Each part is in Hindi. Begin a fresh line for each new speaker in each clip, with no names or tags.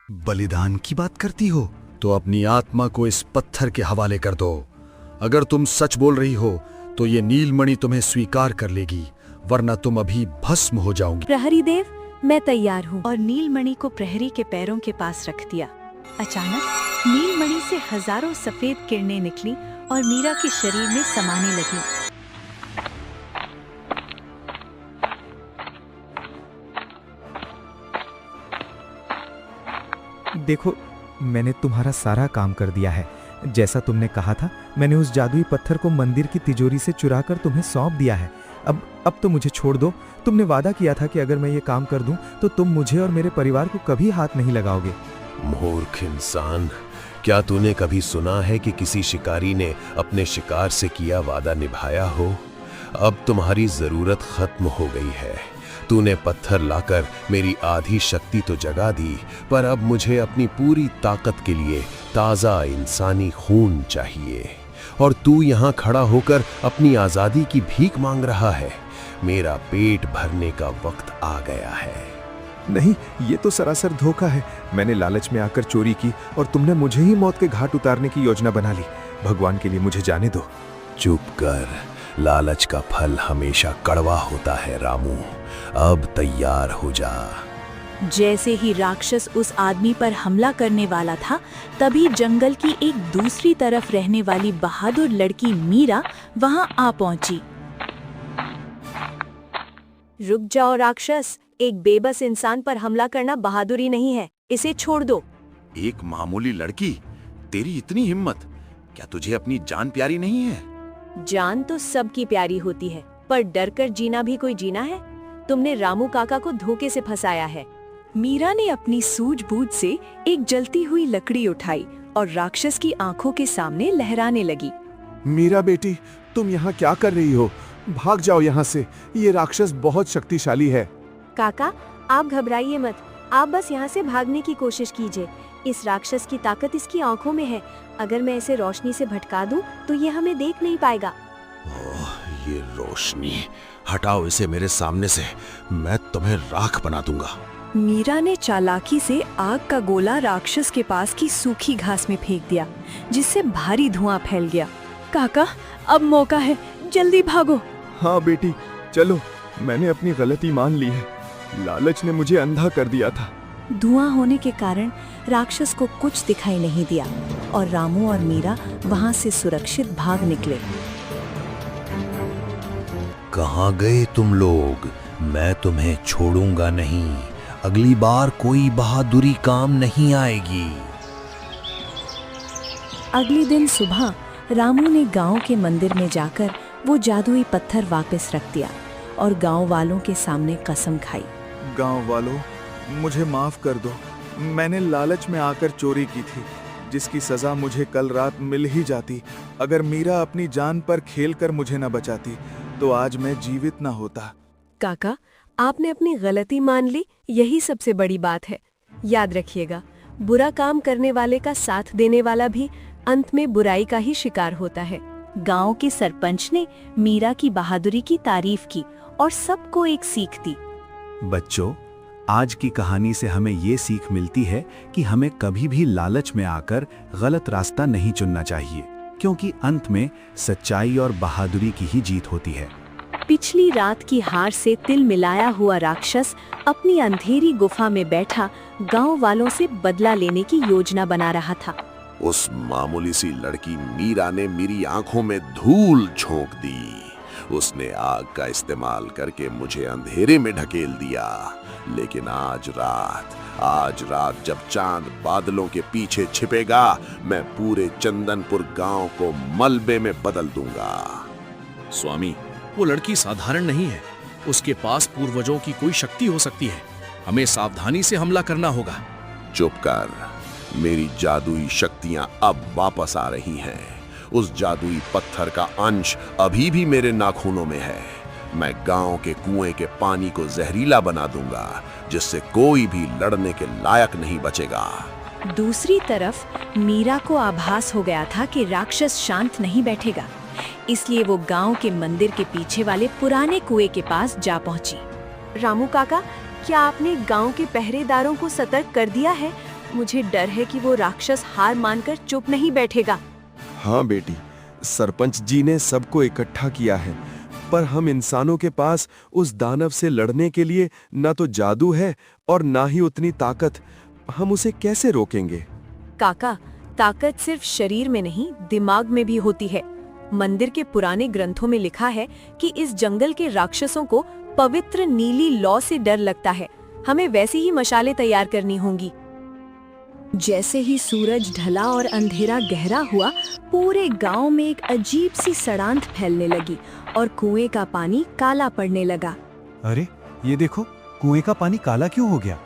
बलिदान की बात करती हो तो अपनी आत्मा को इस पत्थर के हवाले कर दो। अगर तुम सच बोल रही हो तो ये नीलमणि तुम्हें स्वीकार कर लेगी, वरना तुम अभी भस्म हो जाओगी।
प्रहरी देव, मैं तैयार हूँ। और नीलमणि को प्रहरी के पैरों के पास रख दिया। अचानक नीलमणि से हजारों सफेद किरणें निकली और मीरा के शरीर में समाने लगी।
देखो, मैंने तुम्हारा सारा काम कर दिया है। जैसा तुमने कहा था, मैंने उस जादुई पत्थर को मंदिर की तिजोरी से चुराकर तुम्हें सौंप दिया है। अब तो मुझे छोड़ दो। तुमने वादा किया था कि अगर मैं ये काम कर दूं तो तुम मुझे और मेरे परिवार को कभी हाथ नहीं लगाओगे।
मूर्ख इंसान, क्या तूने कभी सुना है कि किसी शिकारी ने अपने शिकार से किया वादा निभाया हो? अब तुम्हारी जरूरत खत्म हो गई है। तूने पत्थर लाकर मेरी आधी शक्ति तो जगा दी, पर अब मुझे अपनी पूरी ताकत के लिए ताजा इंसानी खून चाहिए। और तू यहाँ खड़ा होकर अपनी आजादी की भीख मांग रहा है। मेरा पेट भरने का वक्त आ गया है।
नहीं, ये तो सरासर धोखा है। मैंने लालच में आकर चोरी की और तुमने मुझे ही मौत के घाट उतारने की योजना बना ली। भगवान के लिए मुझे जाने दो।
चुप कर। लालच का फल हमेशा कड़वा होता है रामू। अब तैयार हो जा।
जैसे ही राक्षस उस आदमी पर हमला करने वाला था, तभी जंगल की एक दूसरी तरफ रहने वाली बहादुर लड़की मीरा वहां आ पहुंची। रुक जाओ राक्षस, एक बेबस इंसान पर हमला करना बहादुरी नहीं है, इसे छोड़ दो।
एक मामूली लड़की, तेरी इतनी हिम्मत? क्या तुझे अपनी जान प्यारी नहीं है?
जान तो सबकी प्यारी होती है, पर डर कर जीना भी कोई जीना है? तुमने रामू काका को धोखे से फंसाया है। मीरा ने अपनी सूझबूझ से एक जलती हुई लकड़ी उठाई और राक्षस की आंखों के सामने लहराने लगी।
मीरा बेटी, तुम यहाँ क्या कर रही हो? भाग जाओ यहाँ से। ये राक्षस बहुत शक्तिशाली है।
काका, आप घबराइए मत, आप बस यहाँ से भागने की कोशिश कीजिए। इस राक्षस की ताकत इसकी आंखों में है। अगर मैं इसे रोशनी से भटका दूं, तो ये हमें देख नहीं पाएगा।
ओह, ये रोशनी, हटाओ इसे मेरे सामने से, मैं तुम्हें राख बना दूंगा।
मीरा ने चालाकी से आग का गोला राक्षस के पास की सूखी घास में फेंक दिया, जिससे भारी धुआं फैल गया। काका, अब मौका है, जल्दी भागो।
हाँ बेटी, चलो। मैंने अपनी गलती मान ली है। लालच ने मुझे अंधा कर दिया था।
धुआं होने के कारण राक्षस को कुछ दिखाई नहीं दिया और रामू और मीरा वहां से सुरक्षित भाग निकले।
कहाँ गए तुम लोग? मैं तुम्हें छोड़ूंगा नहीं। अगली बार कोई बहादुरी काम नहीं आएगी।
अगले दिन सुबह रामू ने गांव के मंदिर में जाकर वो जादुई पत्थर वापस रख दिया और गांव वालों के सामने कसम खाई।
गांव वालों, मुझे माफ कर दो। मैंने लालच में आकर चोरी की थी, जिसकी सजा मुझे कल रात मिल ही जाती। अगर मीरा अपनी जान पर खेलकर मुझे न बचाती, तो आज मैं जीवित न होता।
काका, आपने अपनी गलती मान ली, यही सबसे बड़ी बात है। याद रखिएगा, बुरा काम करने वाले का साथ देने वाला भी अंत में बुराई का ही शिकार होता है। गांव के सरपंच ने मीरा की बहादुरी की तारीफ की और सबको एक सीख दी।
बच्चों, आज की कहानी से हमें ये सीख मिलती है कि हमें कभी भी लालच में आकर गलत रास्ता नहीं चुनना चाहिए, क्योंकि अंत में सच्चाई और बहादुरी की ही जीत होती है।
पिछली रात की हार से तिल मिलाया हुआ राक्षस अपनी अंधेरी गुफा में बैठा गांव वालों से बदला लेने की योजना बना रहा था।
उस मामूली सी लड़की मीरा ने मेरी आंखों में धूल झोंक दी। उसने आग का इस्तेमाल करके मुझे अंधेरे में ढकेल दिया। लेकिन आज रात जब चांद बादलों के पीछे छिपेगा, मैं पूरे चंदनपुर गांव को मलबे में बदल दूंगा।
स्वामी, वो लड़की साधारण नहीं है। उसके पास पूर्वजों की कोई शक्ति हो सकती है। हमें सावधानी से हमला करना होगा।
चुप कर। मेरी जादुई शक्तियां अब वापस आ रही हैं। उस जादुई पत्थर का अंश अभी भी मेरे नाखूनों में है। मैं गांव के कुएं के पानी को जहरीला बना दूंगा, जिससे कोई भी लड़ने के लायक नहीं बचेगा।
दूसरी तरफ मीरा को आभास हो गया था कि राक्षस शांत नहीं बैठेगा, इसलिए वो गांव के मंदिर के पीछे वाले पुराने कुएं के पास जा पहुंची। रामू काका, क्या आपने गांव के पहरेदारों को सतर्क कर दिया है? मुझे डर है कि वो राक्षस हार मानकर चुप नहीं बैठेगा।
हाँ बेटी, सरपंच जी ने सबको इकट्ठा किया है, पर हम इंसानों के पास उस दानव से लड़ने के लिए ना तो जादू है और ना ही उतनी ताकत। हम उसे कैसे रोकेंगे?
काका, ताकत सिर्फ शरीर में नहीं, दिमाग में भी होती है। मंदिर के पुराने ग्रंथों में लिखा है कि इस जंगल के राक्षसों को पवित्र नीली लौ से डर लगता है। हमें वैसी ही मशालें तैयार करनी होंगी। जैसे ही सूरज ढला और अंधेरा गहरा हुआ, पूरे गांव में एक अजीब सी सड़ांध फैलने लगी और कुएं का पानी काला पड़ने लगा।
अरे ये देखो, कुएं का पानी काला क्यों हो गया?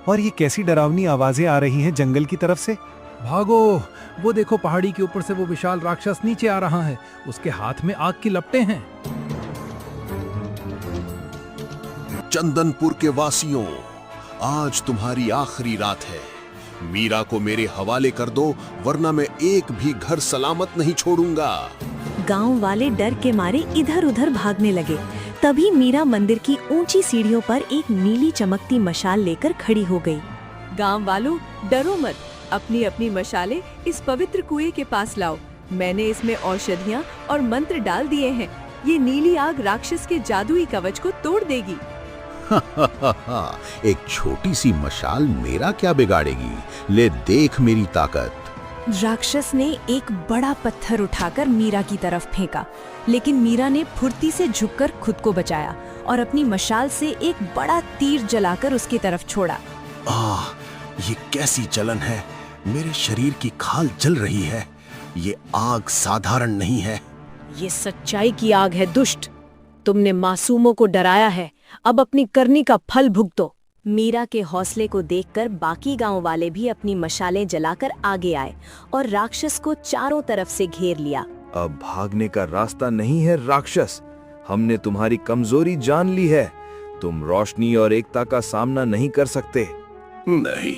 और ये कैसी डरावनी आवाजें आ रही हैं जंगल की तरफ से?
भागो, वो देखो पहाड़ी के ऊपर से वो विशाल राक्षस नीचे आ रहा है। उसके हाथ में आग की लपटें हैं।
चंदनपुर के वासियों, आज तुम्हारी आखिरी रात है। मीरा को मेरे हवाले कर दो, वरना मैं एक भी घर सलामत नहीं छोड़ूंगा।
गांव वाले डर के मारे इधर उधर भागने लगे। तभी मीरा मंदिर की ऊंची सीढ़ियों पर एक नीली चमकती मशाल लेकर खड़ी हो गई। गांव वालों, डरो मत, अपनी अपनी मशालें इस पवित्र कुएं के पास लाओ। मैंने इसमें औषधियाँ और मंत्र डाल दिए हैं। ये नीली आग राक्षस के जादुई कवच को तोड़ देगी।
एक छोटी सी मशाल मेरा क्या बिगाड़ेगी? ले देख मेरी ताकत।
राक्षस ने एक बड़ा पत्थर उठाकर मीरा की तरफ फेंका, लेकिन मीरा ने फुर्ती से झुककर खुद को बचाया और अपनी मशाल से एक बड़ा तीर जलाकर उसकी तरफ छोड़ा।
ये कैसी जलन है? मेरे शरीर की खाल जल रही है। ये आग साधारण नहीं है।
ये सच्चाई की आग है दुष्ट। तुमने मासूमों को डराया है, अब अपनी करनी का फल भुगतो। मीरा के हौसले को देखकर बाकी गांव वाले भी अपनी मशालें जलाकर आगे आए और राक्षस को चारों तरफ से घेर लिया।
अब भागने का रास्ता नहीं है राक्षस, हमने तुम्हारी कमजोरी जान ली है। तुम रोशनी और एकता का सामना नहीं कर सकते।
नहीं,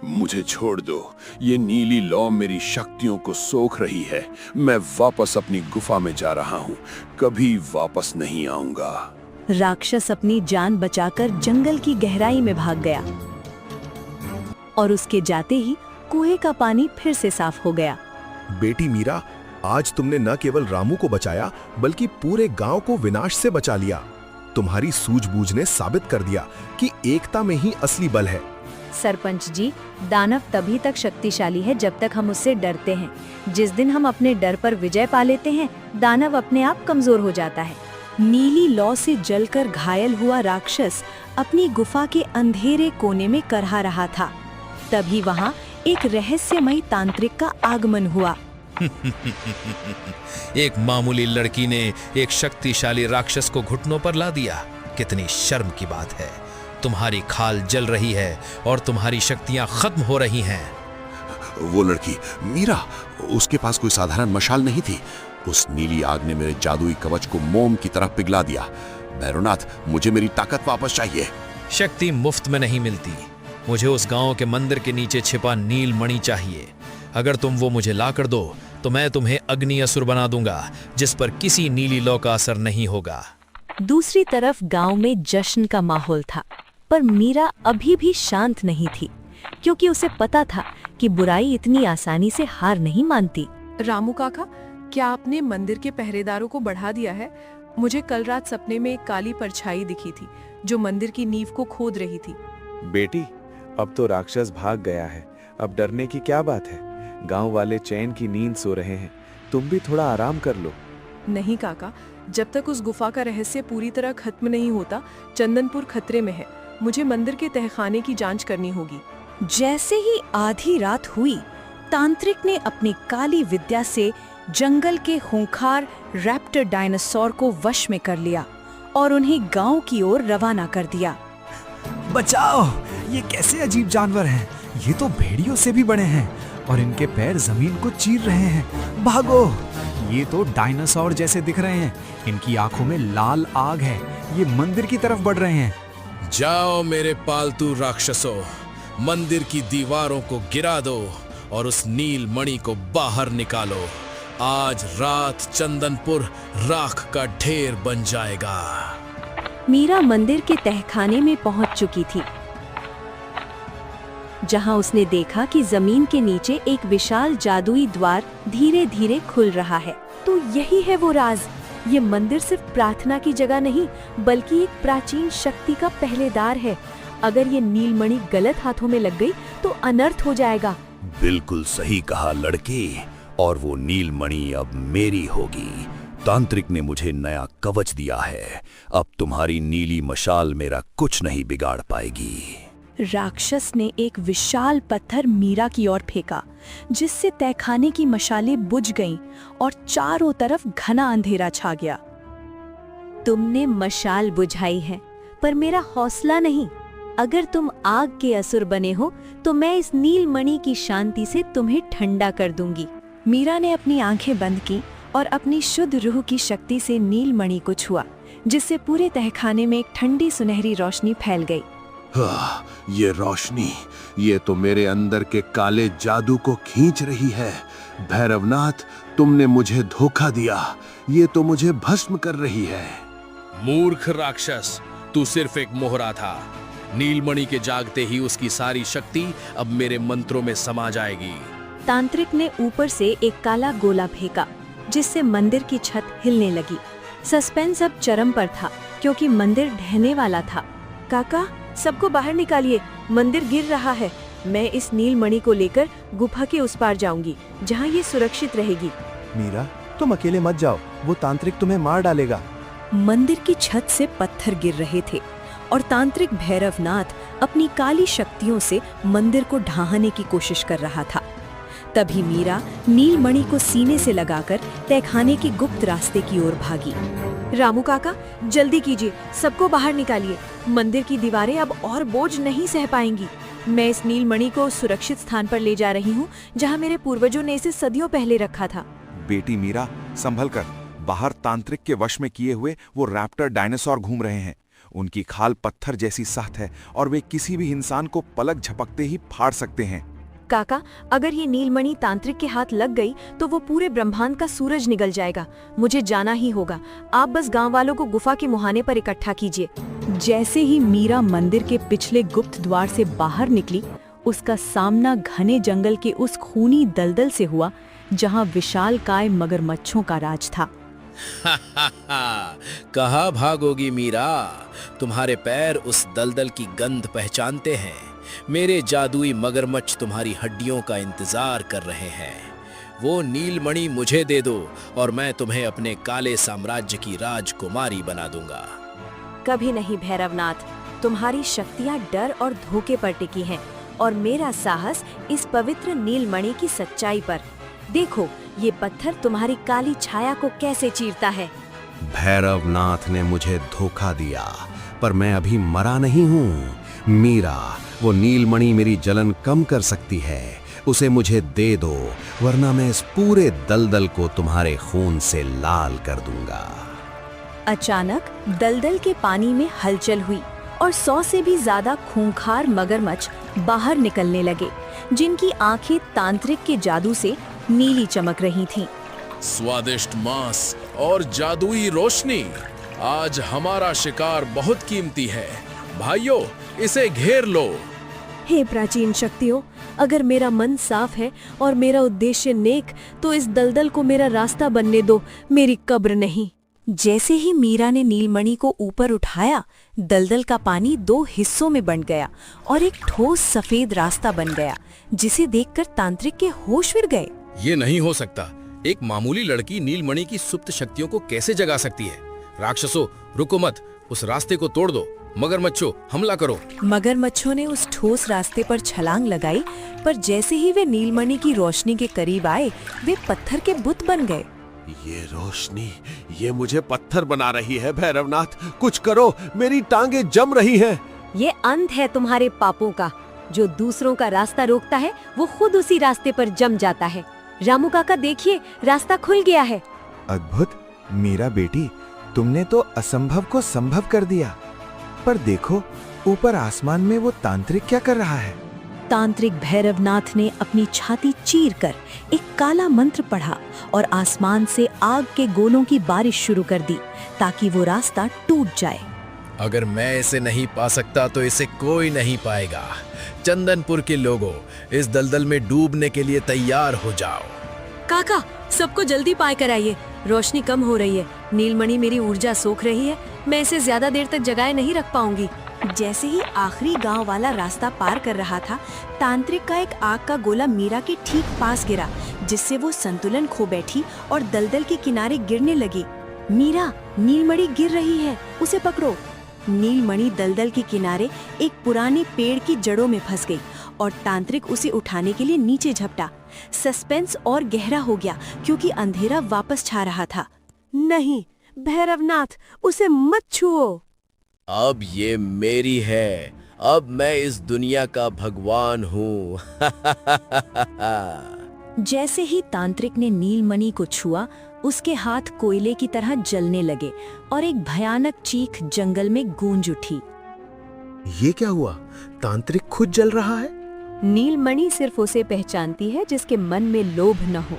मुझे छोड़ दो। ये नीली लौ मेरी शक्तियों को सोख रही है। मैं वापस अपनी गुफा में जा रहा हूँ, कभी वापस नहीं आऊंगा।
राक्षस अपनी जान बचाकर जंगल की गहराई में भाग गया और उसके जाते ही कुएं का पानी फिर से साफ हो गया।
बेटी मीरा, आज तुमने न केवल रामू को बचाया बल्कि पूरे गांव को विनाश से बचा लिया। तुम्हारी सूझबूझ ने साबित कर दिया कि एकता में ही असली बल है।
सरपंच जी, दानव तभी तक शक्तिशाली है जब तक हम उससे डरते हैं। जिस दिन हम अपने डर पर विजय पा लेते हैं, दानव अपने आप कमजोर हो जाता है। नीली लौ से जलकर घायल हुआ राक्षस अपनी गुफा के अंधेरे कोने में करहा रहा था। तभी वहाँ एक रहस्यमयी तांत्रिक का आगमन हुआ।
एक मामूली लड़की ने एक शक्तिशाली राक्षस को घुटनों पर ला दिया। कितनी शर्म की बात है। तुम्हारी खाल जल रही है और तुम्हारी शक्तियां खत्म हो रही हैं।
वो लड़की मीरा, उसके पास कोई साधारण मशाल नहीं थी। उस नीली आग ने मेरे जादुई कवच को मोम की तरह पिघला दिया। भैरवनाथ, मुझे मेरी ताकत वापस चाहिए।
शक्ति मुफ्त में नहीं मिलती। मुझे उस गांव के मंदिर के नीचे छिपा नील मणि चाहिए। अगर तुम वो मुझे ला कर दो तो मैं तुम्हें अग्नि असुर बना दूंगा, जिस पर किसी नीली लौ का असर नहीं होगा।
दूसरी तरफ गांव में जश्न का माहौल था, पर मीरा अभी भी शांत नहीं थी, क्योंकि उसे पता था कि बुराई इतनी आसानी से हार नहीं मानती।
रामू काका, क्या आपने मंदिर के पहरेदारों को बढ़ा दिया है? मुझे कल रात सपने में एक काली परछाई दिखी थी जो मंदिर की नींव को खोद रही थी।
बेटी, अब तो राक्षस भाग गया है, अब डरने की क्या बात है। गांव वाले चैन की नींद सो रहे हैं, तुम भी थोड़ा आराम कर लो।
नहीं काका, जब तक उस गुफा का रहस्य पूरी तरह खत्म नहीं होता, चंदनपुर खतरे में है। मुझे मंदिर के तहखाने की जांच करनी होगी।
जैसे ही आधी रात हुई, तांत्रिक ने अपनी काली विद्या से जंगल के खूंखार रैप्टर डायनासोर को वश में कर लिया और उन्हें गांव की ओर रवाना कर दिया।
बचाओ, ये कैसे अजीब जानवर हैं? ये तो भेड़ियों से भी बड़े हैं और इनके पैर जमीन को चीर रहे हैं। भागो, ये तो डायनासोर जैसे दिख रहे हैं। इनकी आंखों में लाल आग है। ये मंदिर की तरफ बढ़ रहे हैं।
जाओ मेरे पालतू राक्षसों, मंदिर की दीवारों को गिरा दो और उस नील मणि को बाहर निकालो। आज रात चंदनपुर राख का ढेर बन जाएगा।
मीरा मंदिर के तहखाने में पहुंच चुकी थी। जहां उसने देखा कि जमीन के नीचे एक विशाल जादुई द्वार धीरे धीरे खुल रहा है। तो यही है वो राज। ये मंदिर सिर्फ प्रार्थना की जगह नहीं, बल्कि एक प्राचीन शक्ति का पहरेदार है। अगर ये नीलमणि गलत हाथों में लग गई तो अनर्थ हो जाएगा।
बिल्कुल सही कहा लड़के, और वो नीलमणि अब मेरी होगी। तांत्रिक ने मुझे नया कवच दिया है, अब तुम्हारी नीली मशाल मेरा कुछ नहीं बिगाड़ पाएगी।
राक्षस ने एक विशाल पत्थर मीरा की ओर फेंका, जिससे तहखाने की मशालें बुझ गईं और चारों तरफ घना अंधेरा छा गया।
तुमने मशाल बुझाई है, पर मेरा हौसला नहीं। अगर तुम आग के असुर बने हो तो मैं इस नीलमणि की शांति से तुम्हें ठंडा कर दूंगी।
मीरा ने अपनी आंखें बंद की और अपनी शुद्ध रूह की शक्ति से नीलमणि को छुआ, जिससे पूरे तहखाने में एक ठंडी सुनहरी रोशनी फैल गई।
ये रोशनी, ये तो मेरे अंदर के काले जादू को खींच रही है। भैरवनाथ, तुमने मुझे धोखा दिया, ये तो मुझे भस्म कर रही है।
मूर्ख राक्षस, तू सिर्फ एक मोहरा था। नीलमणि के जागते ही उसकी सारी शक्ति अब मेरे मंत्रों में समा जाएगी।
तांत्रिक ने ऊपर से एक काला गोला फेंका, जिससे मंदिर की छत हिलने लगी। सस्पेंस अब चरम पर था, क्योंकि मंदिर ढहने वाला था। काका, सबको बाहर निकालिए, मंदिर गिर रहा है। मैं इस नीलमणि को लेकर गुफा के उस पार जाऊंगी, जहाँ ये सुरक्षित रहेगी।
मीरा, तुम अकेले मत जाओ, वो तांत्रिक तुम्हें मार डालेगा।
मंदिर की छत से पत्थर गिर रहे थे और तांत्रिक भैरवनाथ अपनी काली शक्तियों से मंदिर को ढाहने की कोशिश कर रहा था। तभी मीरा नीलमणि को सीने से लगाकर तहखाने के गुप्त रास्ते की ओर भागी।
रामू काका, जल्दी कीजिए, सबको बाहर निकालिए। मंदिर की दीवारें अब और बोझ नहीं सह पाएंगी। मैं इस नीलमणि को सुरक्षित स्थान पर ले जा रही हूँ, जहाँ मेरे पूर्वजों ने इसे सदियों पहले रखा था।
बेटी मीरा, संभल कर। बाहर तांत्रिक के वश में किए हुए वो रैप्टर डायनासोर घूम रहे हैं। उनकी खाल पत्थर जैसी सख्त है और वे किसी भी इंसान को पलक झपकते ही फाड़ सकते हैं।
काका, अगर ये नीलमणि तांत्रिक के हाथ लग गई तो वो पूरे ब्रह्मांड का सूरज निगल जाएगा। मुझे जाना ही होगा। आप बस गांव वालों को गुफा के मुहाने पर इकट्ठा कीजिए।
जैसे ही मीरा मंदिर के पिछले गुप्त द्वार से बाहर निकली, उसका सामना घने जंगल के उस खूनी दलदल से हुआ, जहां विशालकाय मगरमच्छों का राज था।
कहाँ भागोगी मीरा? तुम्हारे पैर उस दलदल की गंध पहचानते हैं। मेरे जादुई मगरमच्छ तुम्हारी हड्डियों का इंतजार कर रहे हैं। वो नीलमणि मुझे दे दो और मैं तुम्हें अपने काले साम्राज्य की राजकुमारी बना दूंगा।
कभी नहीं भैरवनाथ, तुम्हारी शक्तियाँ डर और धोखे पर टिकी हैं, और मेरा साहस इस पवित्र नीलमणि की सच्चाई पर। देखो, ये पत्थर तुम्हारी काली छाया को कैसे चीरता है।
भैरवनाथ ने मुझे धोखा दिया, पर मैं अभी मरा नहीं हूँ। मीरा, वो नीलमणि मेरी जलन कम कर सकती है। उसे मुझे दे दो, वरना मैं इस पूरे दलदल को तुम्हारे खून से लाल कर दूंगा।
अचानक दलदल के पानी में हलचल हुई और 100 से भी ज्यादा खूंखार मगरमच्छ बाहर निकलने लगे, जिनकी आंखें तांत्रिक के जादू से नीली चमक रही थीं।
स्वादिष्ट मांस और जादुई रोशनी, आज हमारा शिकार बहुत कीमती है। भाइयों, इसे घेर लो।
हे प्राचीन शक्तियों, अगर मेरा मन साफ है और मेरा उद्देश्य नेक, तो इस दलदल को मेरा रास्ता बनने दो, मेरी कब्र नहीं।
जैसे ही मीरा ने नीलमणि को ऊपर उठाया, दलदल का पानी 2 हिस्सों में बंट गया और एक ठोस सफेद रास्ता बन गया, जिसे देखकर तांत्रिक के होश फिर गए।
ये नहीं हो सकता। एक मामूली लड़की नीलमणि की सुप्त शक्तियों को कैसे जगा सकती है? राक्षसों, रुको मत, उस रास्ते को तोड़ दो। मगरमच्छों, हमला करो।
मगरमच्छों ने उस ठोस रास्ते पर छलांग लगाई, पर जैसे ही वे नीलमणि की रोशनी के करीब आए, वे पत्थर के बुत बन गए।
ये रोशनी, ये मुझे पत्थर बना रही है। भैरवनाथ, कुछ करो, मेरी टांगे जम रही हैं।
ये अंत है तुम्हारे पापों का। जो दूसरों का रास्ता रोकता है, वो खुद उसी रास्ते पर जम जाता है। रामू काका, देखिए, रास्ता खुल गया है।
अद्भुत मीरा बेटी, तुमने तो असंभव को संभव कर दिया। पर देखो, ऊपर आसमान में वो तांत्रिक क्या कर रहा है?
तांत्रिक भैरवनाथ ने अपनी छाती चीरकर एक काला मंत्र पढ़ा और आसमान से आग के गोलों की बारिश शुरू कर दी, ताकि वो रास्ता टूट जाए।
अगर मैं इसे नहीं पा सकता तो इसे कोई नहीं पाएगा। चंदनपुर के लोगों, इस दलदल में डूबने के लिए तैयार हो जाओ।
काका, सबको जल्दी पाए कराइए, रोशनी कम हो रही है। नीलमणि मेरी ऊर्जा सोख रही है, मैं इसे ज्यादा देर तक जगाए नहीं रख पाऊंगी। जैसे ही आखिरी गांव वाला रास्ता पार कर रहा था, तांत्रिक का एक आग का गोला मीरा के ठीक पास गिरा, जिससे वो संतुलन खो बैठी और दलदल के किनारे गिरने लगी। मीरा, नीलमणि गिर रही है, उसे पकड़ो। नीलमणि दलदल के किनारे एक पुराने पेड़ की जड़ों में फंस गई और तांत्रिक उसे उठाने के लिए नीचे झपटा। सस्पेंस और गहरा हो गया क्योंकि अंधेरा वापस छा रहा था।
नहीं भैरवनाथ, उसे मत छुओ।
अब ये मेरी है, अब मैं इस दुनिया का भगवान हूँ।
जैसे ही तांत्रिक ने नीलमणि को छुआ, उसके हाथ कोयले की तरह जलने लगे और एक भयानक चीख जंगल में गूंज उठी।
ये क्या हुआ? तांत्रिक खुद जल रहा है।
नीलमणि सिर्फ उसे पहचानती है जिसके मन में लोभ न हो।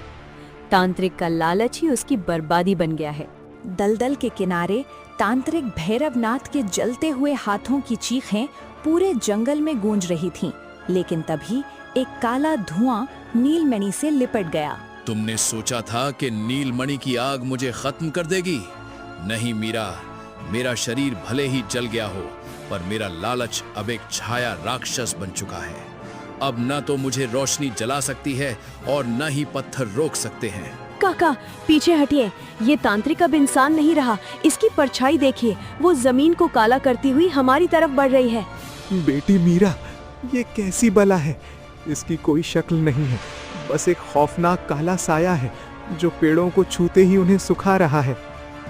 तांत्रिक का लालच ही उसकी बर्बादी बन गया है।
दलदल के किनारे तांत्रिक भैरवनाथ के जलते हुए हाथों की चीखें पूरे जंगल में गूंज रही थीं। लेकिन तभी एक काला धुआं नीलमणि से लिपट गया।
तुमने सोचा था कि नीलमणि की आग मुझे खत्म कर देगी? नहीं मीरा, मेरा शरीर भले ही जल गया हो, पर मेरा लालच अब एक छाया राक्षस बन चुका है। अब न तो मुझे रोशनी जला सकती है और न ही पत्थर रोक सकते हैं।
काका, पीछे हटिए, ये तांत्रिक अब इंसान नहीं रहा। इसकी परछाई देखिए, वो जमीन को काला करती हुई हमारी तरफ बढ़ रही है।
बेटी मीरा, ये कैसी बला है? इसकी कोई शक्ल नहीं है, बस एक खौफनाक काला साया है जो पेड़ों को छूते ही उन्हें सुखा रहा है।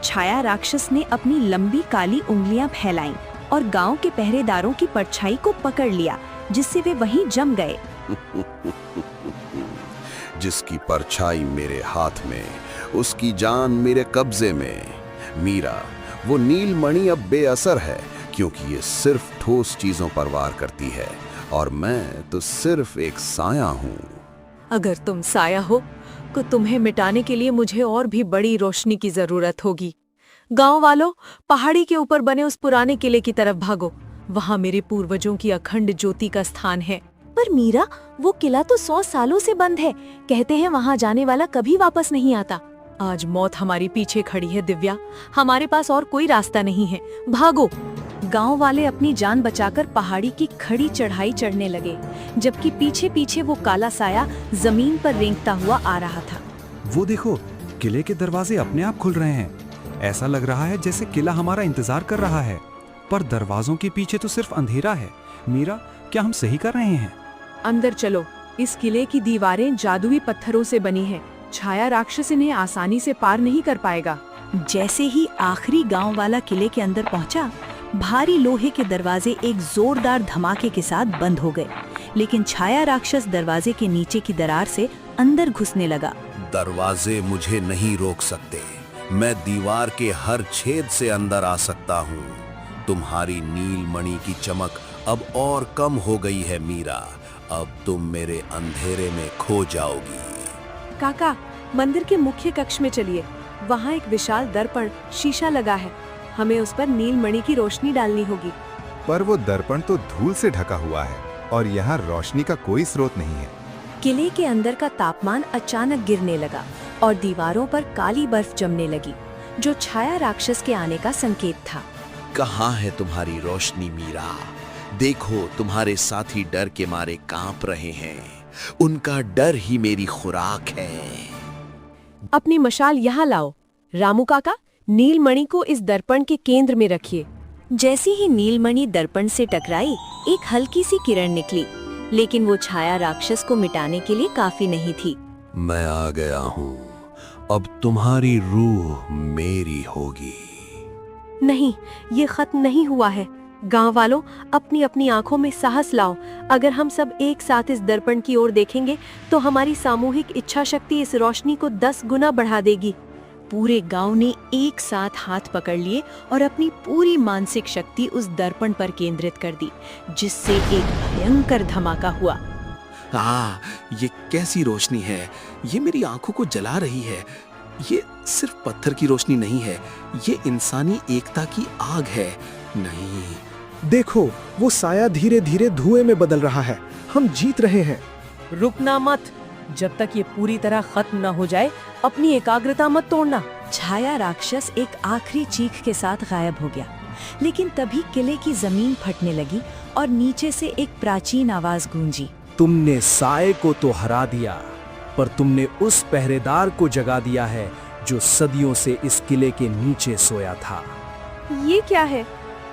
छाया राक्षस ने अपनी लंबी काली उंगलियां फैलाईं और गांव के पहरेदारों की परछाई को पकड़ लिया, जिससे वे वहीं जम गए।
जिसकी परछाई मेरे हाथ में, उसकी जान मेरे कब्जे में। मीरा, वो नीलमणि अब बेअसर है क्योंकि ये सिर्फ ठोस चीजों पर वार करती है और मैं तो सिर्फ एक साया हूँ।
अगर तुम साया हो तो तुम्हें मिटाने के लिए मुझे और भी बड़ी रोशनी की जरूरत होगी। गांव वालों, पहाड़ी के ऊपर बने उस पुराने किले की तरफ भागो। वहां मेरे पूर्वजों की अखंड ज्योति का स्थान है।
पर मीरा, वो किला तो 100 सालों से बंद है। कहते हैं वहां जाने वाला कभी वापस नहीं आता।
आज मौत हमारी पीछे खड़ी है दिव्या, हमारे पास और कोई रास्ता नहीं है, भागो।
गांव वाले अपनी जान बचाकर पहाड़ी की खड़ी चढ़ाई चढ़ने लगे, जबकि पीछे पीछे वो काला साया जमीन पर रेंगता हुआ आ रहा था।
वो देखो, किले के दरवाजे अपने आप खुल रहे हैं। ऐसा लग रहा है जैसे किला हमारा इंतजार कर रहा है, पर दरवाजों के पीछे तो सिर्फ अंधेरा है। मीरा, क्या हम सही कर रहे हैं?
अंदर चलो। इस किले की दीवारें जादुई पत्थरों से बनी हैं। छाया राक्षस इन्हें आसानी से पार नहीं कर पाएगा।
जैसे ही आखिरी गांव वाला किले के अंदर पहुंचा, भारी लोहे के दरवाजे एक जोरदार धमाके के साथ बंद हो गए। लेकिन छाया राक्षस दरवाजे के नीचे की दरार से अंदर घुसने लगा।
दरवाजे मुझे नहीं रोक सकते, मैं दीवार के हर छेद से अंदर आ सकता हूँ। तुम्हारी नीलमणि की चमक अब और कम हो गई है मीरा, अब तुम मेरे अंधेरे में खो जाओगी।
काका, मंदिर के मुख्य कक्ष में चलिए। वहाँ एक विशाल दर्पण शीशा लगा है, हमें उस पर नीलमणि की रोशनी डालनी होगी।
पर वो दर्पण तो धूल से ढका हुआ है और यहाँ रोशनी का कोई स्रोत नहीं है।
किले के अंदर का तापमान अचानक गिरने लगा और दीवारों पर काली बर्फ जमने लगी, जो छाया राक्षस के आने का संकेत था।
कहाँ है तुम्हारी रोशनी मीरा? देखो, तुम्हारे साथी डर के मारे कांप रहे हैं। उनका डर ही मेरी खुराक है।
अपनी मशाल यहाँ लाओ। रामू काका, नीलमणि को इस दर्पण के केंद्र में रखिए।
जैसे ही नीलमणि दर्पण से टकराई, एक हल्की सी किरण निकली, लेकिन वो छाया राक्षस को मिटाने के लिए काफी नहीं थी।
मैं आ गया हूँ, अब तुम्हारी रूह मेरी होगी।
नहीं, ये खत्म नहीं हुआ है। गांव वालों, अपनी अपनी आंखों में साहस लाओ। अगर हम सब एक साथ इस दर्पण की ओर देखेंगे तो हमारी सामूहिक इच्छा शक्ति इस रोशनी को 10 गुना बढ़ा देगी।
पूरे गांव ने एक साथ हाथ पकड़ लिए और अपनी पूरी मानसिक शक्ति उस दर्पण पर केंद्रित कर दी, जिससे एक भयंकर धमाका हुआ।
ये कैसी रोशनी है? ये मेरी आंखों को जला रही है। ये सिर्फ पत्थर की रोशनी नहीं है, ये इंसानी एकता की आग है। नहीं।
देखो, वो साया धीरे धीरे धुएं में बदल रहा है। हम जीत रहे हैं।
रुकना मत। जब तक ये पूरी तरह खत्म न हो जाए अपनी एकाग्रता मत तोड़ना।
छाया राक्षस एक आखिरी चीख के साथ गायब हो गया, लेकिन तभी किले की जमीन फटने लगी और नीचे से एक प्राचीन आवाज गूंजी।
तुमने साए को तो हरा दिया, पर तुमने उस पहरेदार को जगा दिया है जो सदियों से इस किले के नीचे सोया था।
ये क्या है?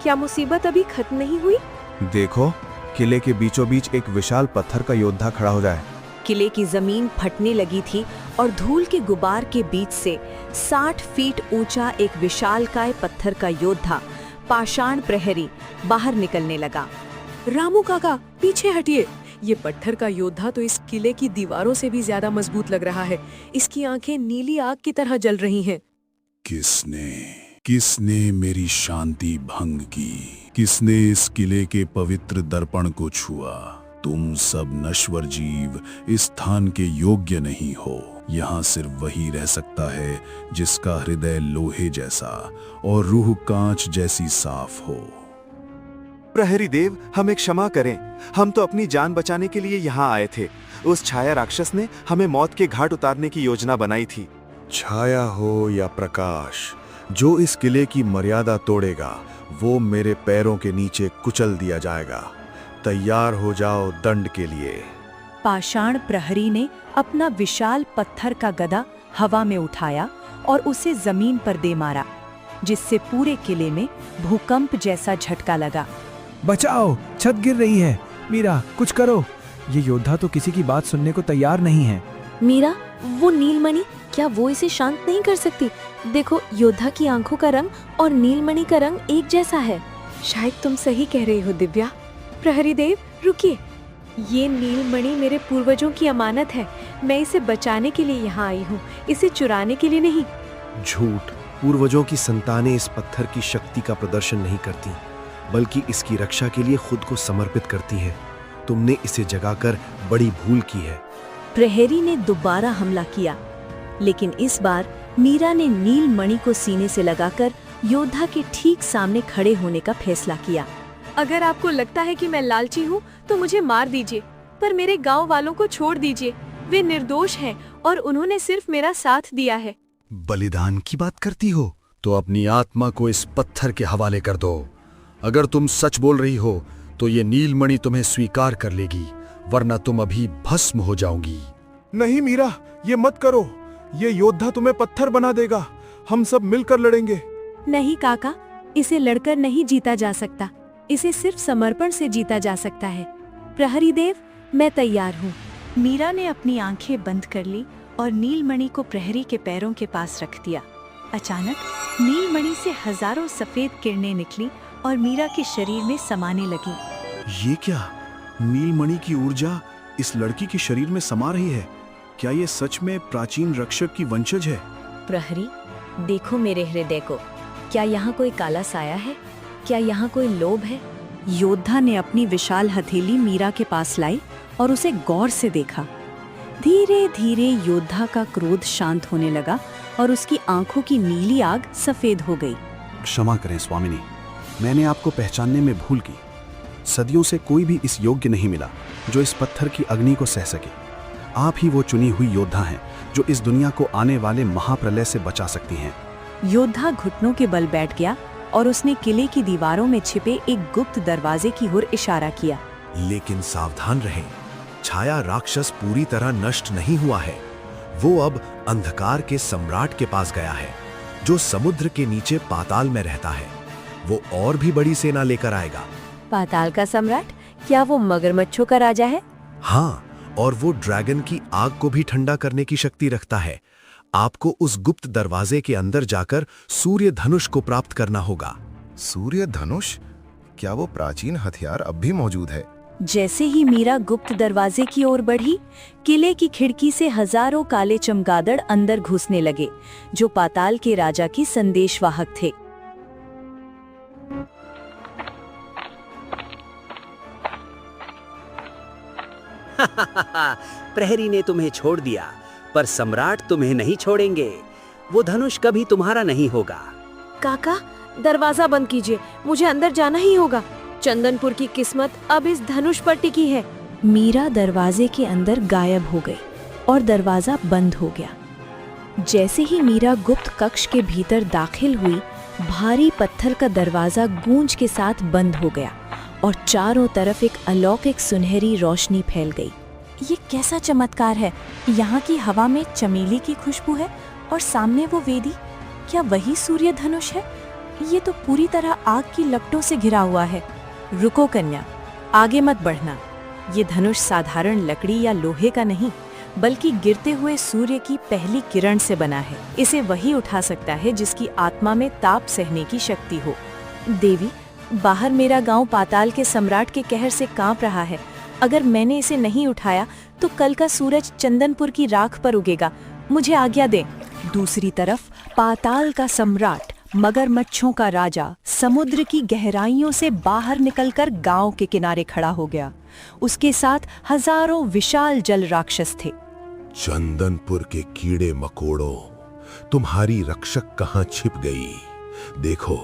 क्या मुसीबत अभी खत्म नहीं हुई?
देखो, किले के बीचों बीच एक विशाल पत्थर का योद्धा खड़ा हो जाए।
किले की जमीन फटने लगी थी और धूल के गुबार के बीच से 60 फीट ऊंचा एक विशालकाय पत्थर का योद्धा पाषाण प्रहरी बाहर निकलने लगा।
रामू काका, पीछे हटिए। ये पत्थर का योद्धा तो इस किले की दीवारों से भी ज्यादा मजबूत लग रहा है। इसकी आंखें नीली आग की तरह जल रही हैं।
किसने मेरी शांति भंग की? किसने इस किले के पवित्र दर्पण को छुआ? तुम सब नश्वर जीव इस स्थान के योग्य नहीं हो। यहाँ सिर्फ वही रह सकता है जिसका हृदय लोहे जैसा और रूह कांच जैसी साफ हो।
प्रहरी देव, हमें क्षमा करें। हम तो अपनी जान बचाने के लिए यहाँ आए थे। उस छाया राक्षस ने हमें मौत के घाट उतारने की योजना बनाई थी।
छाया हो या प्रकाश, जो इस किले की मर्यादा तोड़ेगा वो मेरे पैरों के नीचे कुचल दिया जाएगा। तैयार हो जाओ दंड के लिए।
पाषाण प्रहरी ने अपना विशाल पत्थर का गदा हवा में उठाया और उसे जमीन पर दे मारा, जिससे पूरे किले में भूकंप जैसा झटका लगा।
बचाओ, छत गिर रही है। मीरा, कुछ करो। ये योद्धा तो किसी की बात सुनने को तैयार नहीं है।
मीरा, वो नीलमणि, क्या वो इसे शांत नहीं कर सकती? देखो, योद्धा की आंखों का रंग और नीलमणि का रंग एक जैसा है। शायद तुम सही कह रही हो दिव्या। प्रहरी देव, रुकिए। ये नीलमणि मेरे पूर्वजों की अमानत है। मैं इसे बचाने के लिए यहाँ आई हूँ, इसे चुराने के लिए नहीं।
झूठ। पूर्वजों की संतानें इस पत्थर की शक्ति का प्रदर्शन नहीं करती, बल्कि इसकी रक्षा के लिए खुद को समर्पित करती हैं। तुमने इसे जगाकर बड़ी भूल की है।
प्रहरी ने दोबारा हमला किया, लेकिन इस बार मीरा ने नीलमणि को सीने से लगाकर योद्धा के ठीक सामने खड़े होने का फैसला किया।
अगर आपको लगता है कि मैं लालची हूँ तो मुझे मार दीजिए, पर मेरे गांव वालों को छोड़ दीजिए। वे निर्दोष हैं और उन्होंने सिर्फ मेरा साथ दिया है।
बलिदान की बात करती हो तो अपनी आत्मा को इस पत्थर के हवाले कर दो। अगर तुम सच बोल रही हो तो ये नीलमणि तुम्हें स्वीकार कर लेगी, वरना तुम अभी भस्म हो जाओगी।
नहीं मीरा, ये मत करो। ये योद्धा तुम्हें पत्थर बना देगा। हम सब मिलकर लड़ेंगे।
नहीं काका, इसे लड़कर नहीं जीता जा सकता। इसे सिर्फ समर्पण से जीता जा सकता है। प्रहरी देव, मैं तैयार हूँ।
मीरा ने अपनी आंखें बंद कर ली और नीलमणि को प्रहरी के पैरों के पास रख दिया। अचानक नीलमणि से हजारों सफेद किरणें निकली और मीरा के शरीर में समाने लगी।
ये क्या? नीलमणि की ऊर्जा इस लड़की के शरीर में समा रही है। क्या ये सच में प्राचीन रक्षक की वंशज है?
प्रहरी, देखो मेरे हृदय को। क्या यहाँ कोई काला साया है? क्या यहाँ कोई लोभ है? योद्धा ने अपनी विशाल हथेली मीरा के पास लाई और उसे गौर से देखा। धीरे धीरे योद्धा का क्रोध शांत होने लगा और उसकी आंखों की नीली आग सफेद हो गई।
क्षमा करें स्वामिनी, मैंने आपको पहचानने में भूल की। सदियों से कोई भी इस योग्य नहीं मिला जो इस पत्थर की अग्नि को सह सके। आप ही वो चुनी हुई योद्धा हैं जो इस दुनिया को आने वाले महाप्रलय से बचा सकती हैं।
योद्धा घुटनों के बल बैठ गया और उसने किले की दीवारों में छिपे एक गुप्त दरवाजे की ओर इशारा किया।
लेकिन सावधान रहें, छाया राक्षस पूरी तरह नष्ट नहीं हुआ है। वो अब अंधकार के सम्राट के पास गया है, जो समुद्र के नीचे पाताल में रहता है। वो और भी बड़ी सेना लेकर आएगा।
पाताल का सम्राट? क्या वो मगरमच्छों का राजा है?
हाँ, और वो ड्रैगन की आग को भी ठंडा करने की शक्ति रखता है। आपको उस गुप्त दरवाजे के अंदर जाकर सूर्य धनुष को प्राप्त करना होगा।
सूर्य धनुष? क्या वो प्राचीन हथियार अब भी मौजूद है?
जैसे ही मीरा गुप्त दरवाजे की ओर बढ़ी, किले की खिड़की से हजारों काले चमगादड़ अंदर घुसने लगे, जो पाताल के राजा की संदेशवाहक थे।
प्रहरी ने तुम्हें छोड़ दिया, पर सम्राट तुम्हें नहीं छोड़ेंगे। वो धनुष कभी तुम्हारा नहीं होगा।
काका,
दरवाजा बंद कीजिए, मुझे अंदर जाना ही होगा। चंदनपुर की किस्मत अब इस धनुष पर टिकी है।
मीरा दरवाजे के अंदर गायब हो गई और दरवाजा बंद हो गया। जैसे ही मीरा गुप्त कक्ष के भीतर दाखिल हुई, भारी पत्थर का दरवाजा गूंज के साथ बंद हो गया और चारों तरफ एक अलौकिक सुनहरी रोशनी फैल गई।
ये कैसा चमत्कार है! यहाँ की हवा में चमेली की खुशबू है और सामने वो वेदी। क्या वही सूर्य धनुष है? ये तो पूरी तरह आग की लपटों से घिरा हुआ है।
रुको कन्या, आगे मत बढ़ना। ये धनुष साधारण लकड़ी या लोहे का नहीं, बल्कि गिरते हुए सूर्य की पहली किरण से बना है। इसे वही उठा सकता है जिसकी आत्मा में ताप सहने की शक्ति हो। देवी, बाहर मेरा गांव पाताल के सम्राट के कहर से कांप रहा है। अगर मैंने इसे नहीं उठाया तो कल का सूरज चंदनपुर की राख पर उगेगा। मुझे आज्ञा दें।
दूसरी तरफ पाताल का सम्राट, मगरमच्छों का राजा, समुद्र की गहराइयों से बाहर निकलकर गांव के किनारे खड़ा हो गया। उसके साथ हजारों विशाल जल राक्षस थे।
चंदनपुर के कीड़े मकोड़ों, तुम्हारी रक्षक कहां छिप गई? देखो,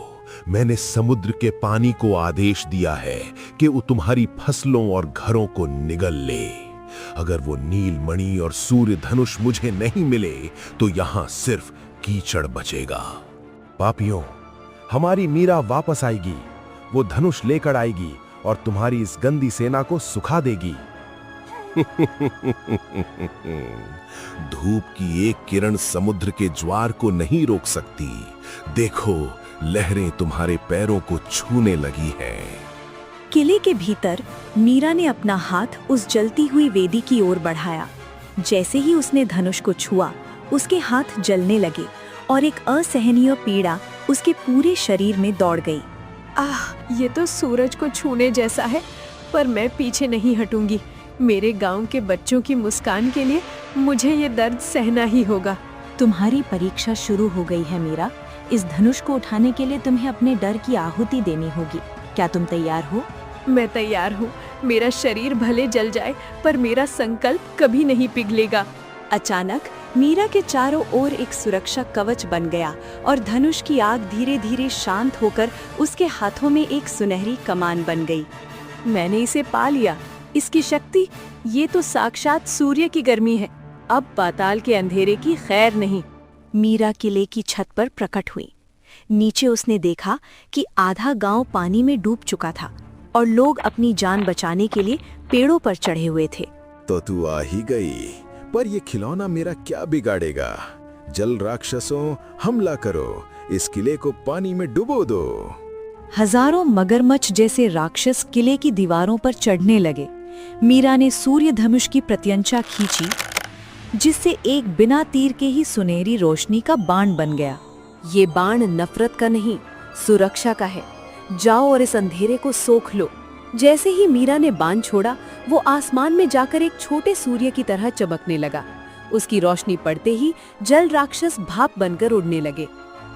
मैंने समुद्र के पानी को आदेश दिया है कि वो तुम्हारी फसलों और घरों को निगल ले। अगर वो नीलमणि और सूर्य धनुष मुझे नहीं मिले तो यहां सिर्फ कीचड़ बचेगा। पापियों, हमारी मीरा वापस आएगी। वो धनुष लेकर आएगी और तुम्हारी इस गंदी सेना को सुखा देगी। धूप की एक किरण समुद्र के ज्वार को नहीं रोक सकती। देखो, लहरें तुम्हारे पैरों को छूने लगी हैं।
किले के भीतर मीरा ने अपना हाथ उस जलती हुई वेदी की ओर बढ़ाया। जैसे ही उसने धनुष को छुआ, उसके हाथ जलने लगे और एक असहनीय पीड़ा उसके पूरे शरीर में दौड़ गई।
ये तो सूरज को छूने जैसा है, पर मैं पीछे नहीं हटूंगी। मेरे गांव के बच्चों की मुस्कान के लिए मुझे ये दर्द सहना ही होगा।
तुम्हारी परीक्षा शुरू हो गई है मीरा। इस धनुष को उठाने के लिए तुम्हें अपने डर की आहुति देनी होगी। क्या तुम तैयार हो?
मैं तैयार हूँ। मेरा शरीर भले जल जाए, पर मेरा संकल्प कभी नहीं पिघलेगा।
अचानक मीरा के चारों ओर एक सुरक्षा कवच बन गया और धनुष की आग धीरे धीरे शांत होकर उसके हाथों में एक सुनहरी कमान बन गई।
मैंने इसे पा लिया। इसकी शक्ति, ये तो साक्षात सूर्य की गर्मी है। अब पाताल के अंधेरे की खैर नहीं।
मीरा किले की छत पर प्रकट हुई। नीचे उसने देखा कि आधा गांव पानी में डूब चुका था और लोग अपनी जान बचाने के लिए पेड़ों पर चढ़े हुए थे।
तो तू आ ही गई, पर ये खिलौना मेरा क्या बिगाड़ेगा? जल राक्षसों, हमला करो, इस किले को पानी में डुबो दो।
हजारों मगरमच्छ जैसे राक्षस किले की दीवारों पर चढ़ने लगे। मीरा ने सूर्य धनुष की प्रत्यंचा खींची, जिससे एक बिना तीर के ही सुनहरी रोशनी का बाण बन गया।
ये बाण नफरत का नहीं, सुरक्षा का है। जाओ और इस अंधेरे को सोख लो। जैसे ही मीरा ने बाण छोड़ा, वो आसमान में जाकर एक छोटे सूर्य की तरह चमकने लगा। उसकी रोशनी पड़ते ही जल राक्षस भाप बनकर उड़ने लगे।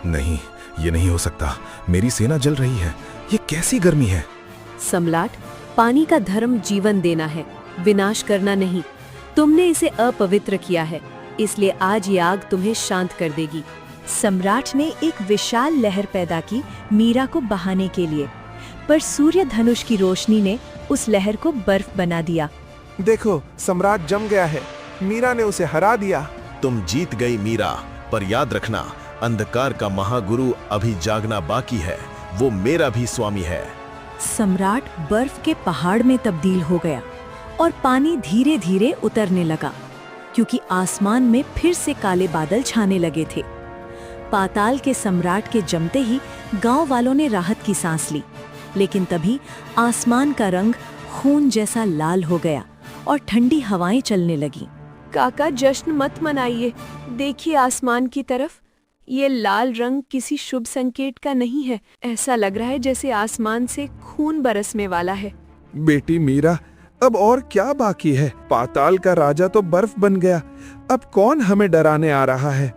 नहीं, ये नहीं हो सकता। मेरी सेना जल रही है। ये कैसी गर्मी है?
सम्राट, पानी का धर्म जीवन देना है, विनाश करना नहीं। तुमने इसे अपवित्र किया है, इसलिए आज ये आग तुम्हें शांत कर देगी।
सम्राट ने एक विशाल लहर पैदा की मीरा को बहाने के लिए, पर सूर्य धनुष की रोशनी ने उस लहर को बर्फ बना दिया।
देखो, सम्राट जम गया है। मीरा ने उसे हरा दिया।
तुम जीत गई मीरा, पर याद रखना, अंधकार का महागुरु अभी जागना बाकी है। वो मेरा भी स्वामी है।
सम्राट बर्फ के पहाड़ में तब्दील हो गया और पानी धीरे धीरे उतरने लगा, क्योंकि आसमान में फिर से काले बादल छाने लगे थे। पाताल के सम्राट के जमते ही गांव वालों ने राहत की सांस ली, लेकिन तभी आसमान का रंग खून जैसा लाल हो गया और ठंडी हवाएं चलने लगीं।
काका, जश्न मत मनाइए। देखिए आसमान की तरफ। ये लाल रंग किसी शुभ संकेत का नहीं है। ऐसा लग रहा है जैसे आसमान से खून बरसने वाला है।
बेटी मीरा, अब और क्या बाकी है? पाताल का राजा तो बर्फ बन गया। अब कौन हमें डराने आ रहा है?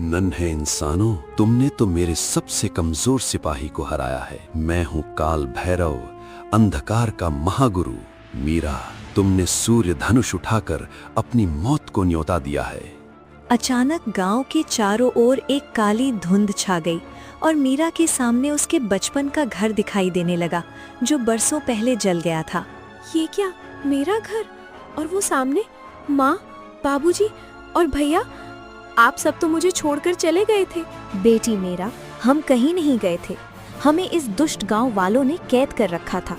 नन्हे इंसानों, तुमने तो मेरे सबसे कमजोर सिपाही को हराया है। मैं हूँ काल भैरव, अंधकार का महागुरु। मीरा, तुमने सूर्य धनुष उठाकर अपनी मौत को न्योता दिया है।
अचानक गांव के चारों ओर एक काली धुंध छा गई और मीरा के सामने उसके बचपन का घर दिखाई देने लगा जो बरसों पहले जल गया था।
ये क्या, मेरा घर? और वो सामने माँ, बाबूजी और भैया, आप सब तो मुझे छोड़कर चले गए थे।
बेटी मेरा, हम कहीं नहीं गए थे। हमें इस दुष्ट गांव वालों ने कैद कर रखा था।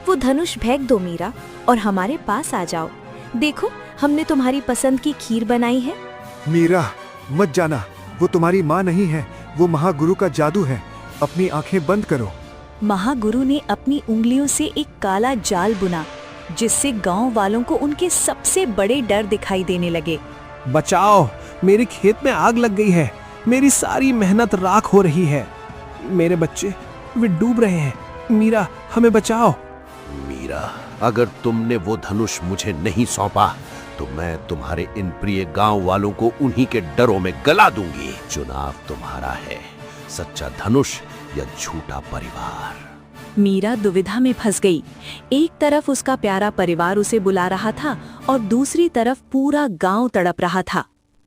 वो धनुष फेंक दो मीरा और हमारे पास आ जाओ। देखो, हमने तुम्हारी पसंद की खीर बनाई है।
मीरा, मत जाना, वो तुम्हारी माँ नहीं है, वो महागुरु का जादू है। अपनी आंखें बंद करो।
महागुरु ने अपनी उंगलियों से एक काला जाल बुना जिससे गांव वालों को उनके सबसे बड़े डर दिखाई देने लगे।
बचाओ, मेरे खेत में आग लग गई है। मेरी सारी मेहनत राख हो रही है। मेरे बच्चे वे डूब रहे हैं। मीरा, हमें बचाओ।
मीरा, अगर तुमने वो धनुष मुझे नहीं सौंपा तो मैं तुम्हारे इन प्रिय गांव वालों को उन्हीं के डरों में गला दूंगी। चुनाव तुम्हारा है, सच्चा धनुष या झूठा परिवार।
मीरा दुविधा में फंस गई। एक तरफ उसका प्यारा परिवार उसे बुला रहा था और दूसरी तरफ पूरा गांव तड़प रहा था।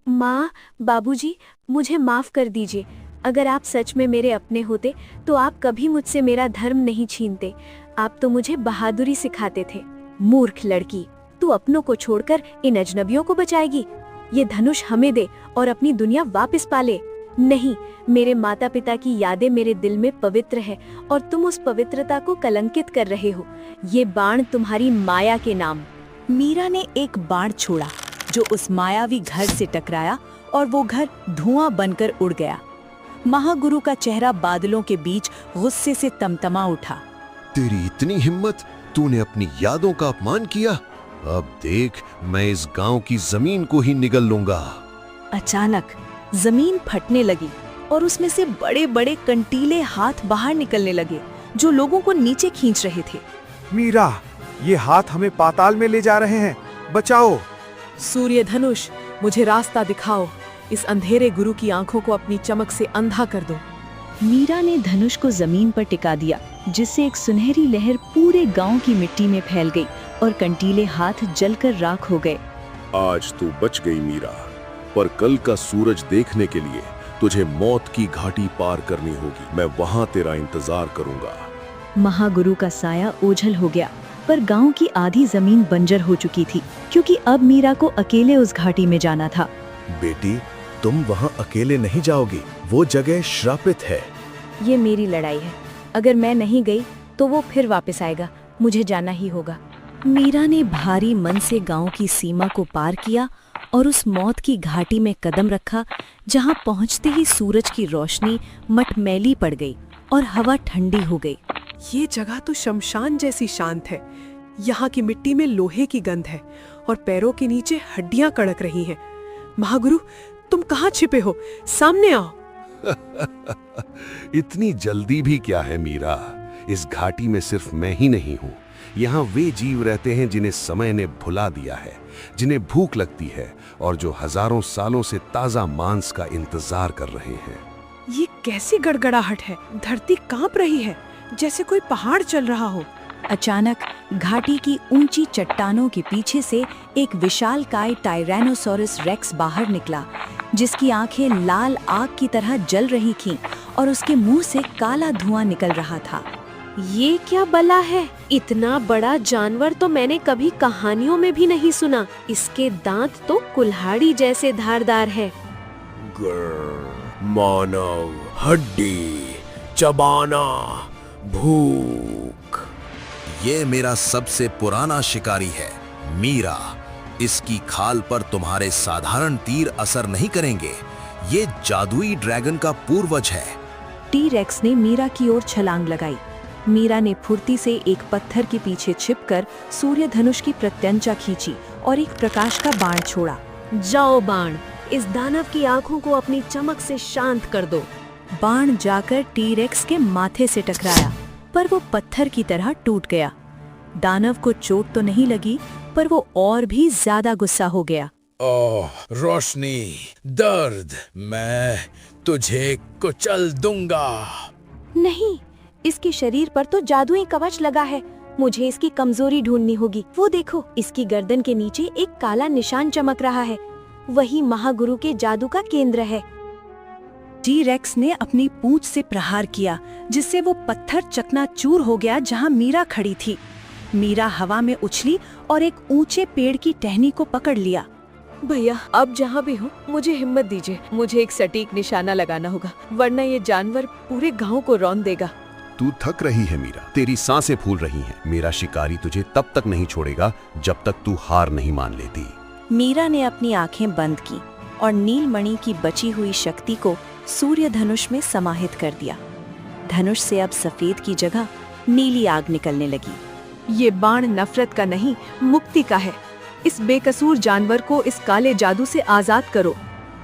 माँ, बाबूजी, मुझे माफ कर दीजिए। अगर आप सच में मेरे अपने होते तो आप कभी मुझसे मेरा धर्म नहीं छीनते। आप तो मुझे बहादुरी सिखाते थे। मूर्ख लड़की, तू अपनों को छोड़कर इन अजनबियों को बचाएगी? ये धनुष हमें दे और अपनी दुनिया वापस पाले। नहीं, मेरे माता पिता की यादें मेरे दिल में पवित्र है और तुम उस पवित्रता को कलंकित कर रहे हो। ये बाण तुम्हारी माया के नाम।
मीरा ने एक बाण छोड़ा जो उस मायावी घर से टकराया और वो घर धुआं बनकर उड़ गया। महागुरु का चेहरा बादलों के बीच गुस्से से तमतमा उठा।
तेरी इतनी हिम्मत, तूने अपनी यादों का अपमान किया। अब देख, मैं इस गांव की जमीन को ही निगल लूंगा।
अचानक जमीन फटने लगी और उसमें से बड़े बड़े कंटीले हाथ बाहर निकलने लगे जो लोगों को नीचे खींच रहे थे।
मीरा, ये हाथ हमें पाताल में ले जा रहे हैं। बचाओ।
सूर्य धनुष, मुझे रास्ता दिखाओ। इस अंधेरे गुरु की आंखों को अपनी चमक से अंधा कर दो।
मीरा ने धनुष को जमीन पर टिका दिया जिससे एक सुनहरी लहर पूरे गांव की मिट्टी में फैल गई और कंटीले हाथ जलकर राख हो गए।
आज तू बच गई मीरा, पर कल का सूरज देखने के लिए तुझे मौत की घाटी पार करनी होगी। मैं वहां तेरा इंतजार करूंगा।
महागुरु का साया ओझल हो गया, पर गांव की आधी जमीन बंजर हो चुकी थी क्योंकि अब मीरा को अकेले उस घाटी में जाना था।
बेटी, तुम वहां अकेले नहीं जाओगी। वो जगह श्रापित है।
ये मेरी लड़ाई है। अगर मैं नहीं गई तो वो फिर वापस आएगा। मुझे जाना ही होगा।
मीरा ने भारी मन से गांव की सीमा को पार किया और उस मौत की घाटी में कदम रखा जहां पहुंचते ही सूरज की रोशनी मटमैली पड़ गई और हवा ठंडी हो गई।
ये जगह तो शमशान जैसी शांत है। यहाँ की मिट्टी में लोहे की गंध है और पैरों के नीचे हड्डियां कड़क रही हैं। महागुरु, तुम कहाँ छिपे हो? सामने आओ।
इतनी जल्दी भी क्या है मीरा? इस घाटी में सिर्फ मैं ही नहीं हूँ। यहाँ वे जीव रहते हैं जिन्हें समय ने भुला दिया है, जिन्हें भूख लगती है और जो हजारों सालों से ताजा मांस का इंतजार कर रहे हैं।
ये कैसी गड़गड़ाहट है? धरती कांप रही है जैसे कोई पहाड़ चल रहा हो।
अचानक घाटी की ऊंची चट्टानों के पीछे से एक विशालकाय टायरेनोसोरस रेक्स बाहर निकला जिसकी आंखें लाल आग की तरह जल रही थीं और उसके मुंह से काला धुआं निकल रहा था।
ये क्या बला है? इतना बड़ा जानवर तो मैंने कभी कहानियों में भी नहीं सुना। इसके दांत तो कुल्हाड़ी जैसे धारदार है।
मानव हड्डी चबाना, भूख।
ये मेरा सबसे पुराना शिकारी है, मीरा। इसकी खाल पर तुम्हारे साधारण तीर असर नहीं करेंगे। ये जादुई ड्रैगन का पूर्वज है।
टी-रेक्स ने मीरा की ओर छलांग लगाई। मीरा ने फुर्ती से एक पत्थर के पीछे छिपकर सूर्य धनुष की प्रत्यंचा खींची और एक प्रकाश का बाण छोड़ा।
जाओ बाण, इस दानव की आंखों को अपनी चमक से शांत कर दो।
बाण जाकर टी-रेक्स के माथे से टकराया, पर वो पत्थर की तरह टूट गया। दानव को चोट तो नहीं लगी, पर वो और भी ज्यादा गुस्सा हो गया।
ओह रोशनी, दर्द, मैं तुझे कुचल दूंगा।
नहीं, इसके शरीर पर तो जादुई कवच लगा है। मुझे इसकी कमजोरी ढूंढनी होगी। वो देखो, इसकी गर्दन के नीचे एक काला निशान चमक रहा है।
वही महागुरु के जादू का केंद्र है। टी-रेक्स ने अपनी पूंछ से प्रहार किया, जिससे वो पत्थर चकनाचूर हो गया जहां मीरा खड़ी थी। मीरा हवा में उछली और एक ऊंचे पेड़ की टहनी को पकड़ लिया।
भैया, अब जहाँ भी हो मुझे हिम्मत दीजिए। मुझे एक सटीक निशाना लगाना होगा, वरना ये जानवर पूरे गांव को रौंद देगा।
तू थक रही है मीरा, तेरी सांसें फूल रही हैं। मेरा शिकारी तुझे तब तक नहीं छोड़ेगा जब तक तू हार नहीं मान लेती।
मीरा ने अपनी आंखें बंद की और नीलमणि की बची हुई शक्ति को सूर्य धनुष में समाहित कर दिया। धनुष से अब सफेद की जगह नीली आग निकलने लगी।
ये बाण नफरत का नहीं, मुक्ति का है। इस बेकसूर जानवर को इस काले जादू से आजाद करो।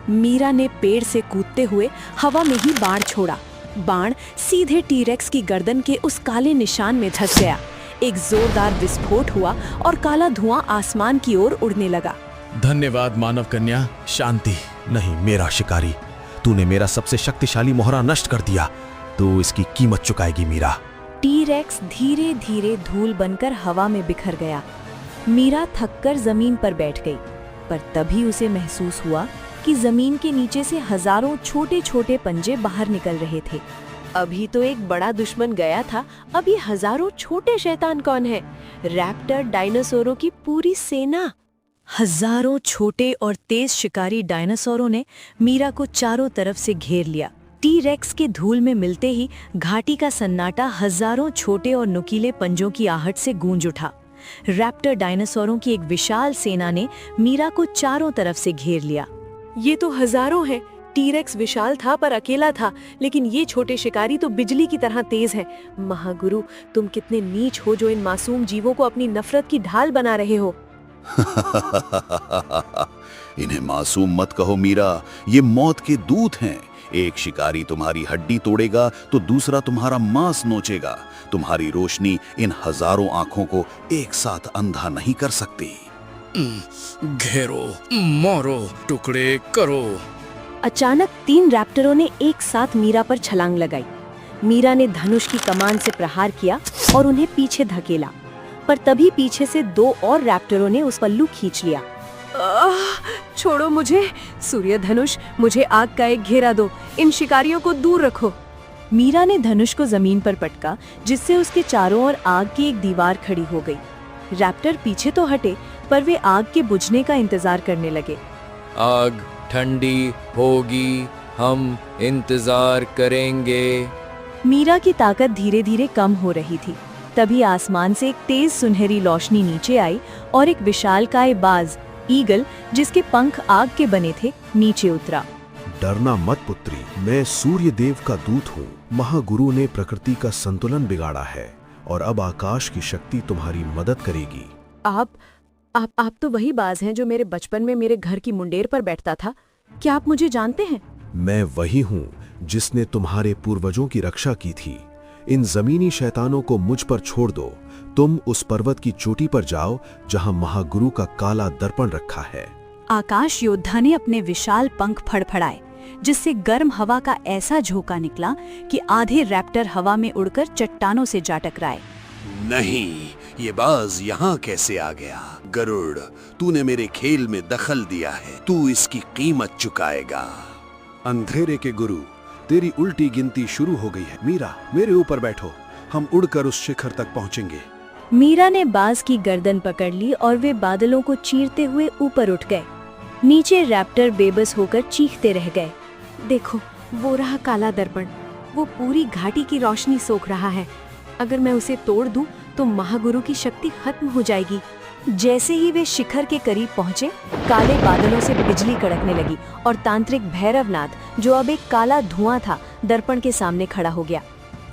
मीरा ने पेड़ से कूदते हुए हवा में ही बाण छोड़ा। बाण सीधे टी-रेक्स की गर्दन के उस काले निशान में धंस गया। एक जोरदार विस्फोट हुआ और काला धुआं आसमान की ओर उड़ने लगा।
धन्यवाद मानव कन्या। शांति।
नहीं मेरा शिकारी, तूने मेरा सबसे शक्तिशाली मोहरा नष्ट कर दिया। तू इसकी कीमत चुकाएगी मीरा।
टी-रेक्स धीरे धीरे धूल बनकर हवा में बिखर गया। मीरा थककर जमीन पर बैठ गई, पर तभी उसे महसूस हुआ कि जमीन के नीचे से हजारों छोटे छोटे पंजे बाहर निकल रहे थे।
अभी तो एक बड़ा दुश्मन गया था, अब ये हजारों छोटे शैतान कौन है? रैप्टर डायनासोरों की पूरी सेना।
हजारों छोटे और तेज शिकारी डायनासोरों ने मीरा को चारों तरफ से घेर लिया। टी-रेक्स के धूल में मिलते ही घाटी का सन्नाटा हजारों छोटे और नुकीले पंजों की आहट से गूंज उठा। रैप्टर डायनासोरों की एक विशाल सेना ने मीरा को चारों तरफ से घेर लिया।
ये तो हजारों हैं। टी-रेक्स विशाल था पर अकेला था, लेकिन ये छोटे शिकारी तो बिजली की तरह तेज है। महागुरु, तुम कितने नीच हो जो इन मासूम जीवों को अपनी नफरत की ढाल बना रहे हो।
इन्हें मासूम मत कहो मीरा, ये मौत के दूत हैं। एक शिकारी तुम्हारी हड्डी तोड़ेगा तो दूसरा तुम्हारा मांस नोचेगा। तुम्हारी रोशनी इन हजारों आंखों को एक साथ अंधा नहीं कर सकती।
घेरो, मारो, टुकड़े करो।
अचानक 3 रैप्टरों ने एक साथ मीरा पर छलांग लगाई। मीरा ने धनुष की कमान से प्रहार किया और उन्हें पीछे धकेला, पर तभी पीछे से 2 और रैप्टरों ने उस पल्लू खींच लिया।
छोड़ो मुझे। सूर्य धनुष, मुझे आग का एक घेरा दो। इन शिकारियों को दूर रखो।
मीरा ने धनुष को जमीन पर पटका, जिससे उसके चारों ओर आग की एक दीवार खड़ी हो गई। रैप्टर पीछे तो हटे, पर वे आग के बुझने का इंतजार करने लगे।
आग ठंडी होगी, हम इंतजार करेंगे।
मीरा की ताकत धीरे धीरे कम हो रही थी। तभी आसमान से एक तेज सुनहरी रोशनी नीचे आई और एक विशालकाय बाज ईगल, जिसके पंख आग के बने थे, नीचे उतरा।
डरना मत पुत्री, मैं सूर्य देव का दूत हूँ। महागुरु ने प्रकृति का संतुलन बिगाड़ा है और अब आकाश की शक्ति तुम्हारी मदद करेगी।
आप तो वही बाज हैं जो मेरे बचपन में मेरे घर की मुंडेर पर बैठता था। क्या आप मुझे जानते हैं?
मैं वही हूँ जिसने तुम्हारे पूर्वजों की रक्षा की थी। इन जमीनी शैतानों को मुझ पर छोड़ दो। तुम उस पर्वत की चोटी पर जाओ जहाँ महागुरु का काला दर्पण रखा है।
आकाश योद्धा ने अपने विशाल पंख फड़फड़ाए, जिससे गर्म हवा का ऐसा झोंका निकला कि आधे रैप्टर हवा में उड़कर चट्टानों से जा टकराए।
नहीं, ये बाज यहाँ कैसे आ गया? गरुड़, तूने मेरे खेल में दखल दिया है, तू इसकी कीमत चुकाएगा।
अंधेरे के गुरु, तेरी उल्टी गिनती शुरू हो गई है। मीरा, मेरे ऊपर बैठो, हम उड़कर उस शिखर तक पहुंचेंगे।
मीरा ने बाज की गर्दन पकड़ ली और वे बादलों को चीरते हुए ऊपर उठ गए। नीचे रैप्टर बेबस होकर चीखते रह गए।
देखो, वो रहा काला दर्पण। वो पूरी घाटी की रोशनी सोख रहा है। अगर मैं उसे तोड़ दूं तो महागुरु की शक्ति खत्म हो जाएगी।
जैसे ही वे शिखर के करीब पहुंचे, काले बादलों से बिजली कड़कने लगी और तांत्रिक भैरवनाथ, जो अब एक काला धुआं था, दर्पण के सामने खड़ा हो गया।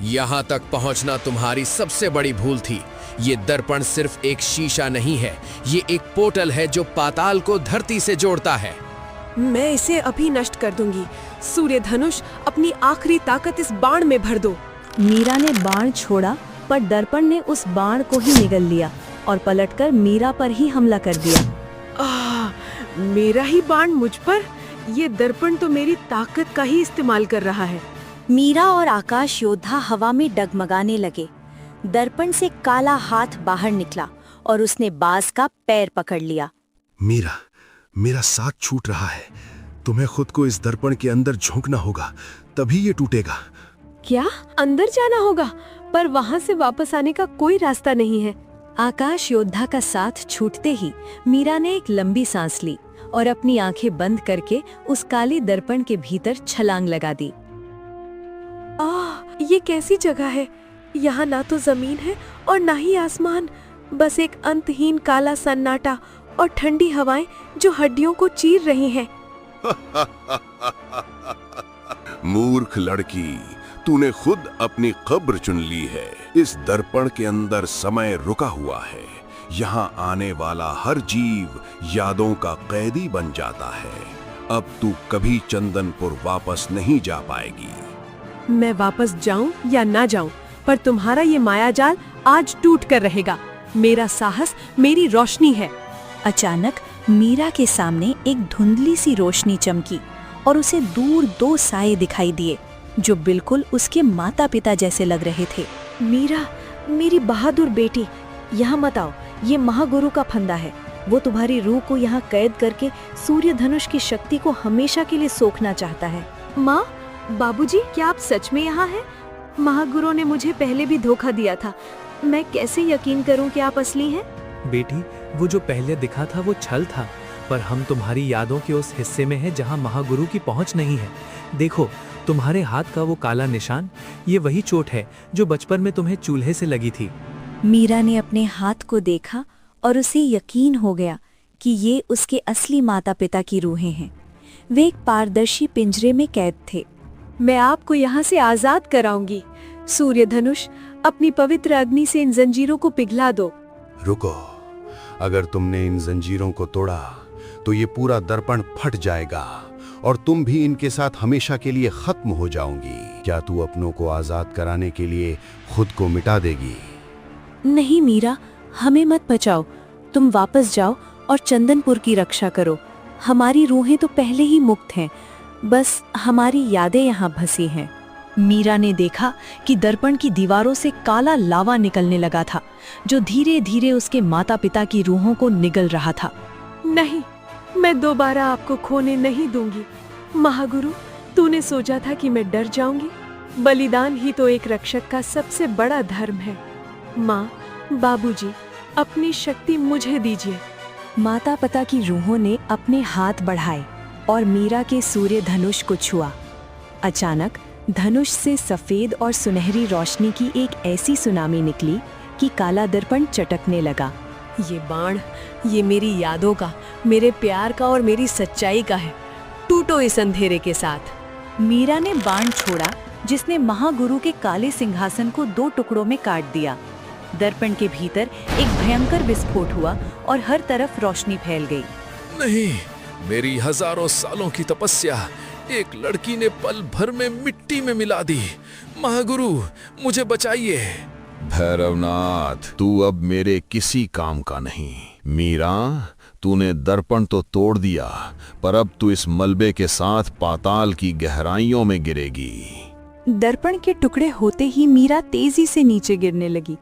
यहाँ तक पहुँचना तुम्हारी सबसे बड़ी भूल थी। ये दर्पण सिर्फ एक शीशा नहीं है, ये एक पोर्टल है जो पाताल को धरती से जोड़ता है।
मैं इसे अभी नष्ट कर दूंगी। सूर्य धनुष, अपनी आखिरी ताकत इस बाण में भर दो।
मीरा ने बाण छोड़ा, पर दर्पण ने उस बाण को ही निगल लिया और पलटकर मीरा पर ही हमला कर दिया।
मेरा ही बाण मुझ पर? ये दर्पण तो मेरी ताकत का ही इस्तेमाल कर रहा है।
मीरा और आकाश योद्धा हवा में डगमगाने लगे। दर्पण से काला हाथ बाहर निकला और उसने बाज का पैर पकड़ लिया।
मीरा, मेरा साथ छूट रहा है। तुम्हें खुद को इस दर्पण के अंदर झोंकना होगा, तभी ये टूटेगा।
क्या अंदर जाना होगा? पर वहाँ से वापस आने का कोई रास्ता नहीं है।
आकाश योद्धा का साथ छूटते ही मीरा ने एक लंबी सांस ली और अपनी आंखें बंद करके उस काले दर्पण के भीतर छलांग लगा दी।
ये कैसी जगह है? यहाँ ना तो जमीन है और ना ही आसमान, बस एक अंतहीन काला सन्नाटा और ठंडी हवाएं जो हड्डियों को चीर रही हैं।
मूर्ख लड़की, तूने खुद अपनी कब्र चुन ली है। इस दर्पण के अंदर समय रुका हुआ है। यहाँ आने वाला हर जीव यादों का कैदी बन जाता है। अब तू कभी चंदनपुर वापस नहीं जा पाएगी।
मैं वापस जाऊं या ना जाऊं, पर तुम्हारा ये मायाजाल आज टूट कर रहेगा। मेरा साहस मेरी रोशनी है।
अचानक मीरा के सामने एक धुंधली सी रोशनी चमकी और उसे दूर 2 साए दिखाई दिए जो बिल्कुल उसके माता पिता जैसे लग रहे थे।
मीरा, मेरी बहादुर बेटी, यहाँ मत आओ। ये महागुरु का फंदा है। वो तुम्हारी रूह को यहाँ कैद करके सूर्य धनुष की शक्ति को हमेशा के लिए सोखना चाहता है।
माँ, बाबूजी, क्या आप सच में यहाँ हैं? महागुरु ने मुझे पहले भी धोखा दिया था। मैं कैसे यकीन करूं कि आप असली हैं?
बेटी, वो जो पहले दिखा था वो छल था, पर हम तुम्हारी यादों के उस हिस्से में हैं जहाँ महागुरु की पहुँच नहीं है। देखो, तुम्हारे हाथ का वो काला निशान, ये वही चोट है जो बचपन में तुम्हें चूल्हे से लगी थी।
मीरा ने अपने हाथ को देखा और उसे यकीन हो गया कि ये उसके असली माता पिता की रूहें हैं। वे एक पारदर्शी पिंजरे में कैद थे।
मैं आपको यहाँ से आजाद कराऊंगी। सूर्य धनुष, अपनी पवित्र अग्नि से इन जंजीरों को पिघला दो।
रुको, अगर तुमने इन जंजीरों को तोड़ा तो ये पूरा दर्पण फट जाएगा और तुम भी इनके साथ हमेशा के लिए खत्म हो जाओगी। क्या तू अपनों को आजाद कराने के लिए खुद को मिटा देगी?
नहीं मीरा, हमें मत बचाओ। तुम वापस जाओ और चंदनपुर की रक्षा करो। हमारी रूहें तो पहले ही मुक्त हैं, बस हमारी यादें यहाँ फंसी हैं।
मीरा ने देखा कि दर्पण की दीवारों से काला लावा निकलने लगा था जो धीरे धीरे उसके माता पिता की रूहों को निगल रहा था।
नहीं, मैं दोबारा आपको खोने नहीं दूंगी। महागुरु, तूने सोचा था कि मैं डर जाऊंगी? बलिदान ही तो एक रक्षक का सबसे बड़ा धर्म है। माँ, बाबूजी, अपनी शक्ति मुझे दीजिए।
माता पिता की रूहों ने अपने हाथ बढ़ाए और मीरा के सूर्य धनुष को छुआ। अचानक धनुष से सफेद और सुनहरी रोशनी की एक ऐसी सुनामी निकली कि काला दर्पण चटकने लगा।
ये बाण, ये मेरी यादों का, मेरे प्यार का और मेरी सच्चाई का है। टूटो इस अंधेरे के साथ।
मीरा ने बाण छोड़ा जिसने महागुरु के काले सिंहासन को 2 टुकड़ों में काट दिया। दर्पण के भीतर एक भयंकर विस्फोट हुआ और हर तरफ रोशनी फैल गई।
नहीं, मेरी हजारों सालों की तपस्या एक लड़की ने पल भर में मिट्टी में मिला दी। महागुरु, मुझे बचाइए।
भैरवनाथ, तू अब मेरे किसी काम का नहीं। मीरा, तूने दर्पण तो तोड़ दिया, पर अब तू इस मलबे के साथ पाताल की गहराइयों में गिरेगी।
दर्पण के टुकड़े होते ही मीरा तेजी से नीचे गिरने लगी।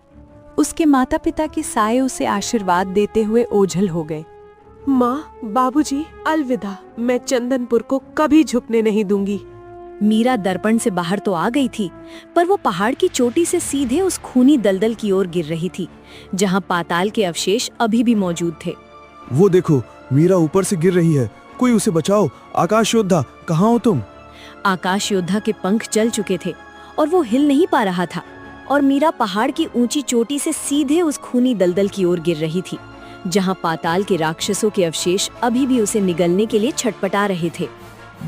उसके माता पिता के साए उसे आशीर्वाद देते हुए ओझल हो गए।
माँ, बाबूजी, अलविदा। मैं चंदनपुर को कभी झुकने नहीं दूंगी।
मीरा दर्पण से बाहर तो आ गई थी, पर वो पहाड़ की चोटी से सीधे उस खूनी दलदल की ओर गिर रही थी जहाँ पाताल के अवशेष अभी भी मौजूद थे।
वो देखो, मीरा ऊपर से गिर रही है। कोई उसे बचाओ। आकाश योद्धा, कहाँ हो तुम?
आकाश योद्धा के पंख जल चुके थे और वो हिल नहीं पा रहा था, और मीरा पहाड़ की ऊंची चोटी से सीधे उस खूनी दलदल की ओर गिर रही थी जहाँ पाताल के राक्षसों के अवशेष अभी भी उसे निगलने के लिए छटपटा रहे थे।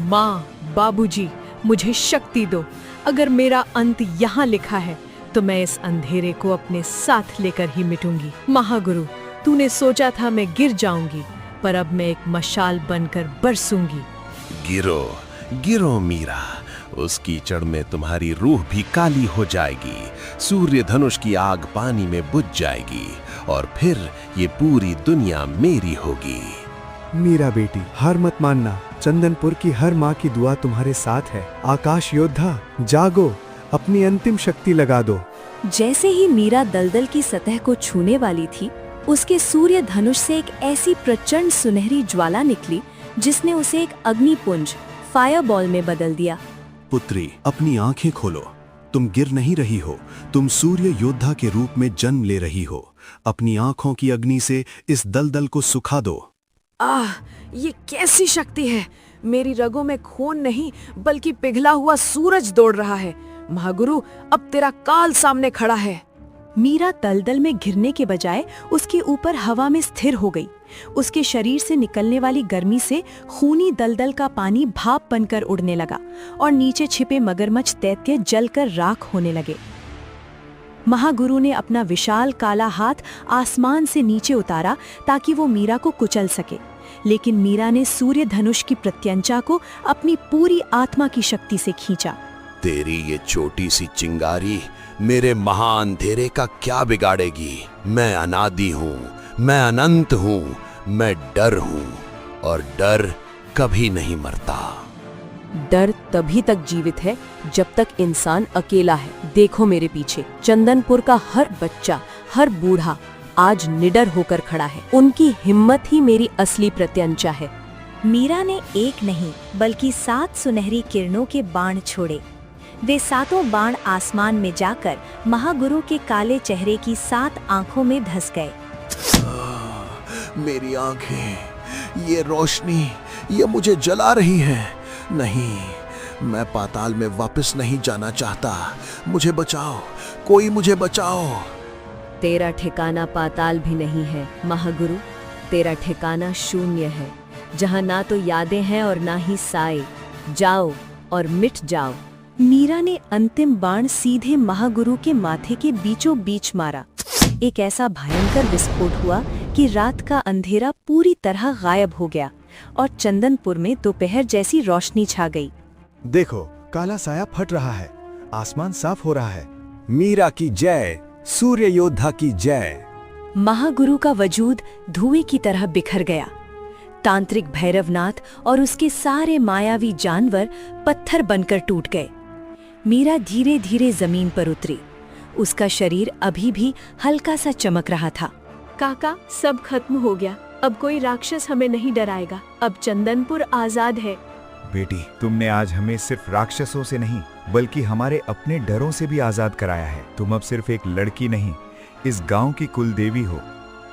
माँ, बाबूजी, मुझे शक्ति दो। अगर मेरा अंत यहाँ लिखा है तो मैं इस अंधेरे को अपने साथ लेकर ही मिटूंगी। महागुरु, तूने सोचा था मैं गिर जाऊंगी, पर अब मैं एक मशाल बनकर बरसूंगी।
गिरो, गिरो मीरा। उस कीचड़ में तुम्हारी रूह भी काली हो जाएगी। सूर्य धनुष की आग पानी में बुझ जाएगी और फिर ये पूरी दुनिया मेरी होगी।
मीरा बेटी, हार मत मानना। चंदनपुर की हर माँ की दुआ तुम्हारे साथ है। आकाश योद्धा, जागो, अपनी अंतिम शक्ति लगा दो।
जैसे ही मीरा दलदल की सतह को छूने वाली थी, उसके सूर्य धनुष से एक ऐसी प्रचंड सुनहरी ज्वाला निकली जिसने उसे एक अग्निपुंज फायरबॉल में बदल दिया।
पुत्री, अपनी आंखें खोलो। तुम गिर नहीं रही हो, तुम सूर्य योद्धा के रूप में जन्म ले रही हो। अपनी आंखों की अग्नि से इस दलदल को सुखा दो।
ये कैसी शक्ति है? मेरी रगों में खून नहीं बल्कि पिघला हुआ सूरज दौड़ रहा है। महागुरु, अब तेरा काल सामने खड़ा है।
मीरा दलदल में घिरने के बजाय उसके ऊपर हवा में स्थिर हो गई। उसके शरीर से निकलने वाली गर्मी से खूनी दलदल का पानी भाप बनकर उड़ने लगा और नीचे छिपे मगरमच्छ दैत्य जलकर राख होने लगे। महागुरु ने अपना विशाल काला हाथ आसमान से नीचे उतारा ताकि वो मीरा को कुचल सके, लेकिन मीरा ने सूर्य धनुष की प्रत्यंचा को अपनी पूरी आत्मा की शक्ति से खींचा।
तेरी ये छोटी सी चिंगारी मेरे महाअंधेरे का क्या बिगाड़ेगी? मैं अनादि हूँ, मैं अनंत हूँ, मैं डर हूँ और डर कभी नहीं मरता।
डर तभी तक जीवित है जब तक इंसान अकेला है। देखो मेरे पीछे, चंदनपुर का हर बच्चा, हर बूढ़ा आज निडर होकर खड़ा है। उनकी हिम्मत ही मेरी असली प्रत्यंचा है।
मीरा ने एक नहीं बल्कि 7 सुनहरी किरणों के बाण छोड़े। वे 7 बाण आसमान में जाकर महागुरु के काले चेहरे की 7 आंखों में धंस गए।
मेरी आंखें, ये रोशनी, ये मुझे जला रही है। नहीं, मैं पाताल में वापस नहीं जाना चाहता। मुझे बचाओ, कोई मुझे बचाओ।
तेरा ठिकाना पाताल भी नहीं है महागुरु, तेरा ठिकाना शून्य है, जहाँ ना तो यादें हैं और ना ही साए। जाओ और मिट जाओ।
मीरा ने अंतिम बाण सीधे महागुरु के माथे के बीचों बीच मारा। एक ऐसा भयंकर विस्फोट हुआ कि रात का अंधेरा पूरी तरह गायब हो गया और चंदनपुर में दोपहर जैसी रोशनी छा गई।
देखो, काला साया फट रहा है, आसमान साफ हो रहा है।
मीरा की जय, सूर्य योद्धा की जय।
महागुरु का वजूद धुएं की तरह बिखर गया। तांत्रिक भैरवनाथ और उसके सारे मायावी जानवर पत्थर बनकर टूट गए। मीरा धीरे धीरे जमीन पर उतरी। उसका शरीर अभी भी हल्का सा चमक रहा था।
काका, सब खत्म हो गया। अब कोई राक्षस हमें नहीं डराएगा। अब चंदनपुर आजाद है।
बेटी, तुमने आज हमें सिर्फ राक्षसों से नहीं बल्कि हमारे अपने डरों से भी आजाद कराया है। तुम अब सिर्फ एक लड़की नहीं, इस गांव की कुलदेवी हो।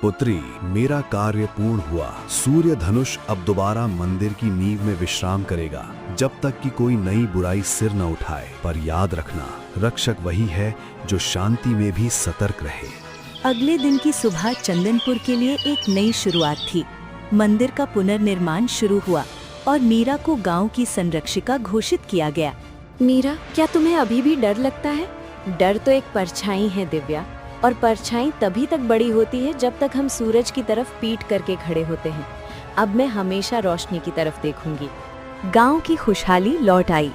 पुत्री, मेरा कार्य पूर्ण हुआ। सूर्य धनुष अब दोबारा मंदिर की नींव में विश्राम करेगा, जब तक कि कोई नई बुराई सिर न उठाए। पर याद रखना, रक्षक वही है जो शांति में भी सतर्क रहे।
अगले दिन की सुबह चंदनपुर के लिए एक नई शुरुआत थी। मंदिर का पुनर्निर्माण शुरू हुआ और मीरा को गांव की संरक्षिका घोषित किया गया।
मीरा, क्या तुम्हें अभी भी डर लगता है? डर तो एक परछाई है दिव्या, और परछाई तभी तक बड़ी होती है जब तक हम सूरज की तरफ पीठ करके खड़े होते हैं। अब मैं हमेशा रोशनी की तरफ देखूंगी।
गांव की खुशहाली लौट आई,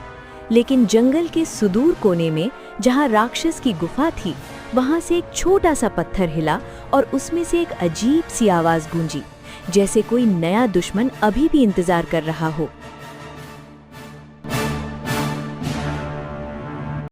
लेकिन जंगल के सुदूर कोने में जहां राक्षस की गुफा थी, वहां से एक छोटा सा पत्थर हिला और उसमें से एक अजीब सी आवाज गूंजी, जैसे कोई नया दुश्मन अभी भी इंतजार कर रहा हो।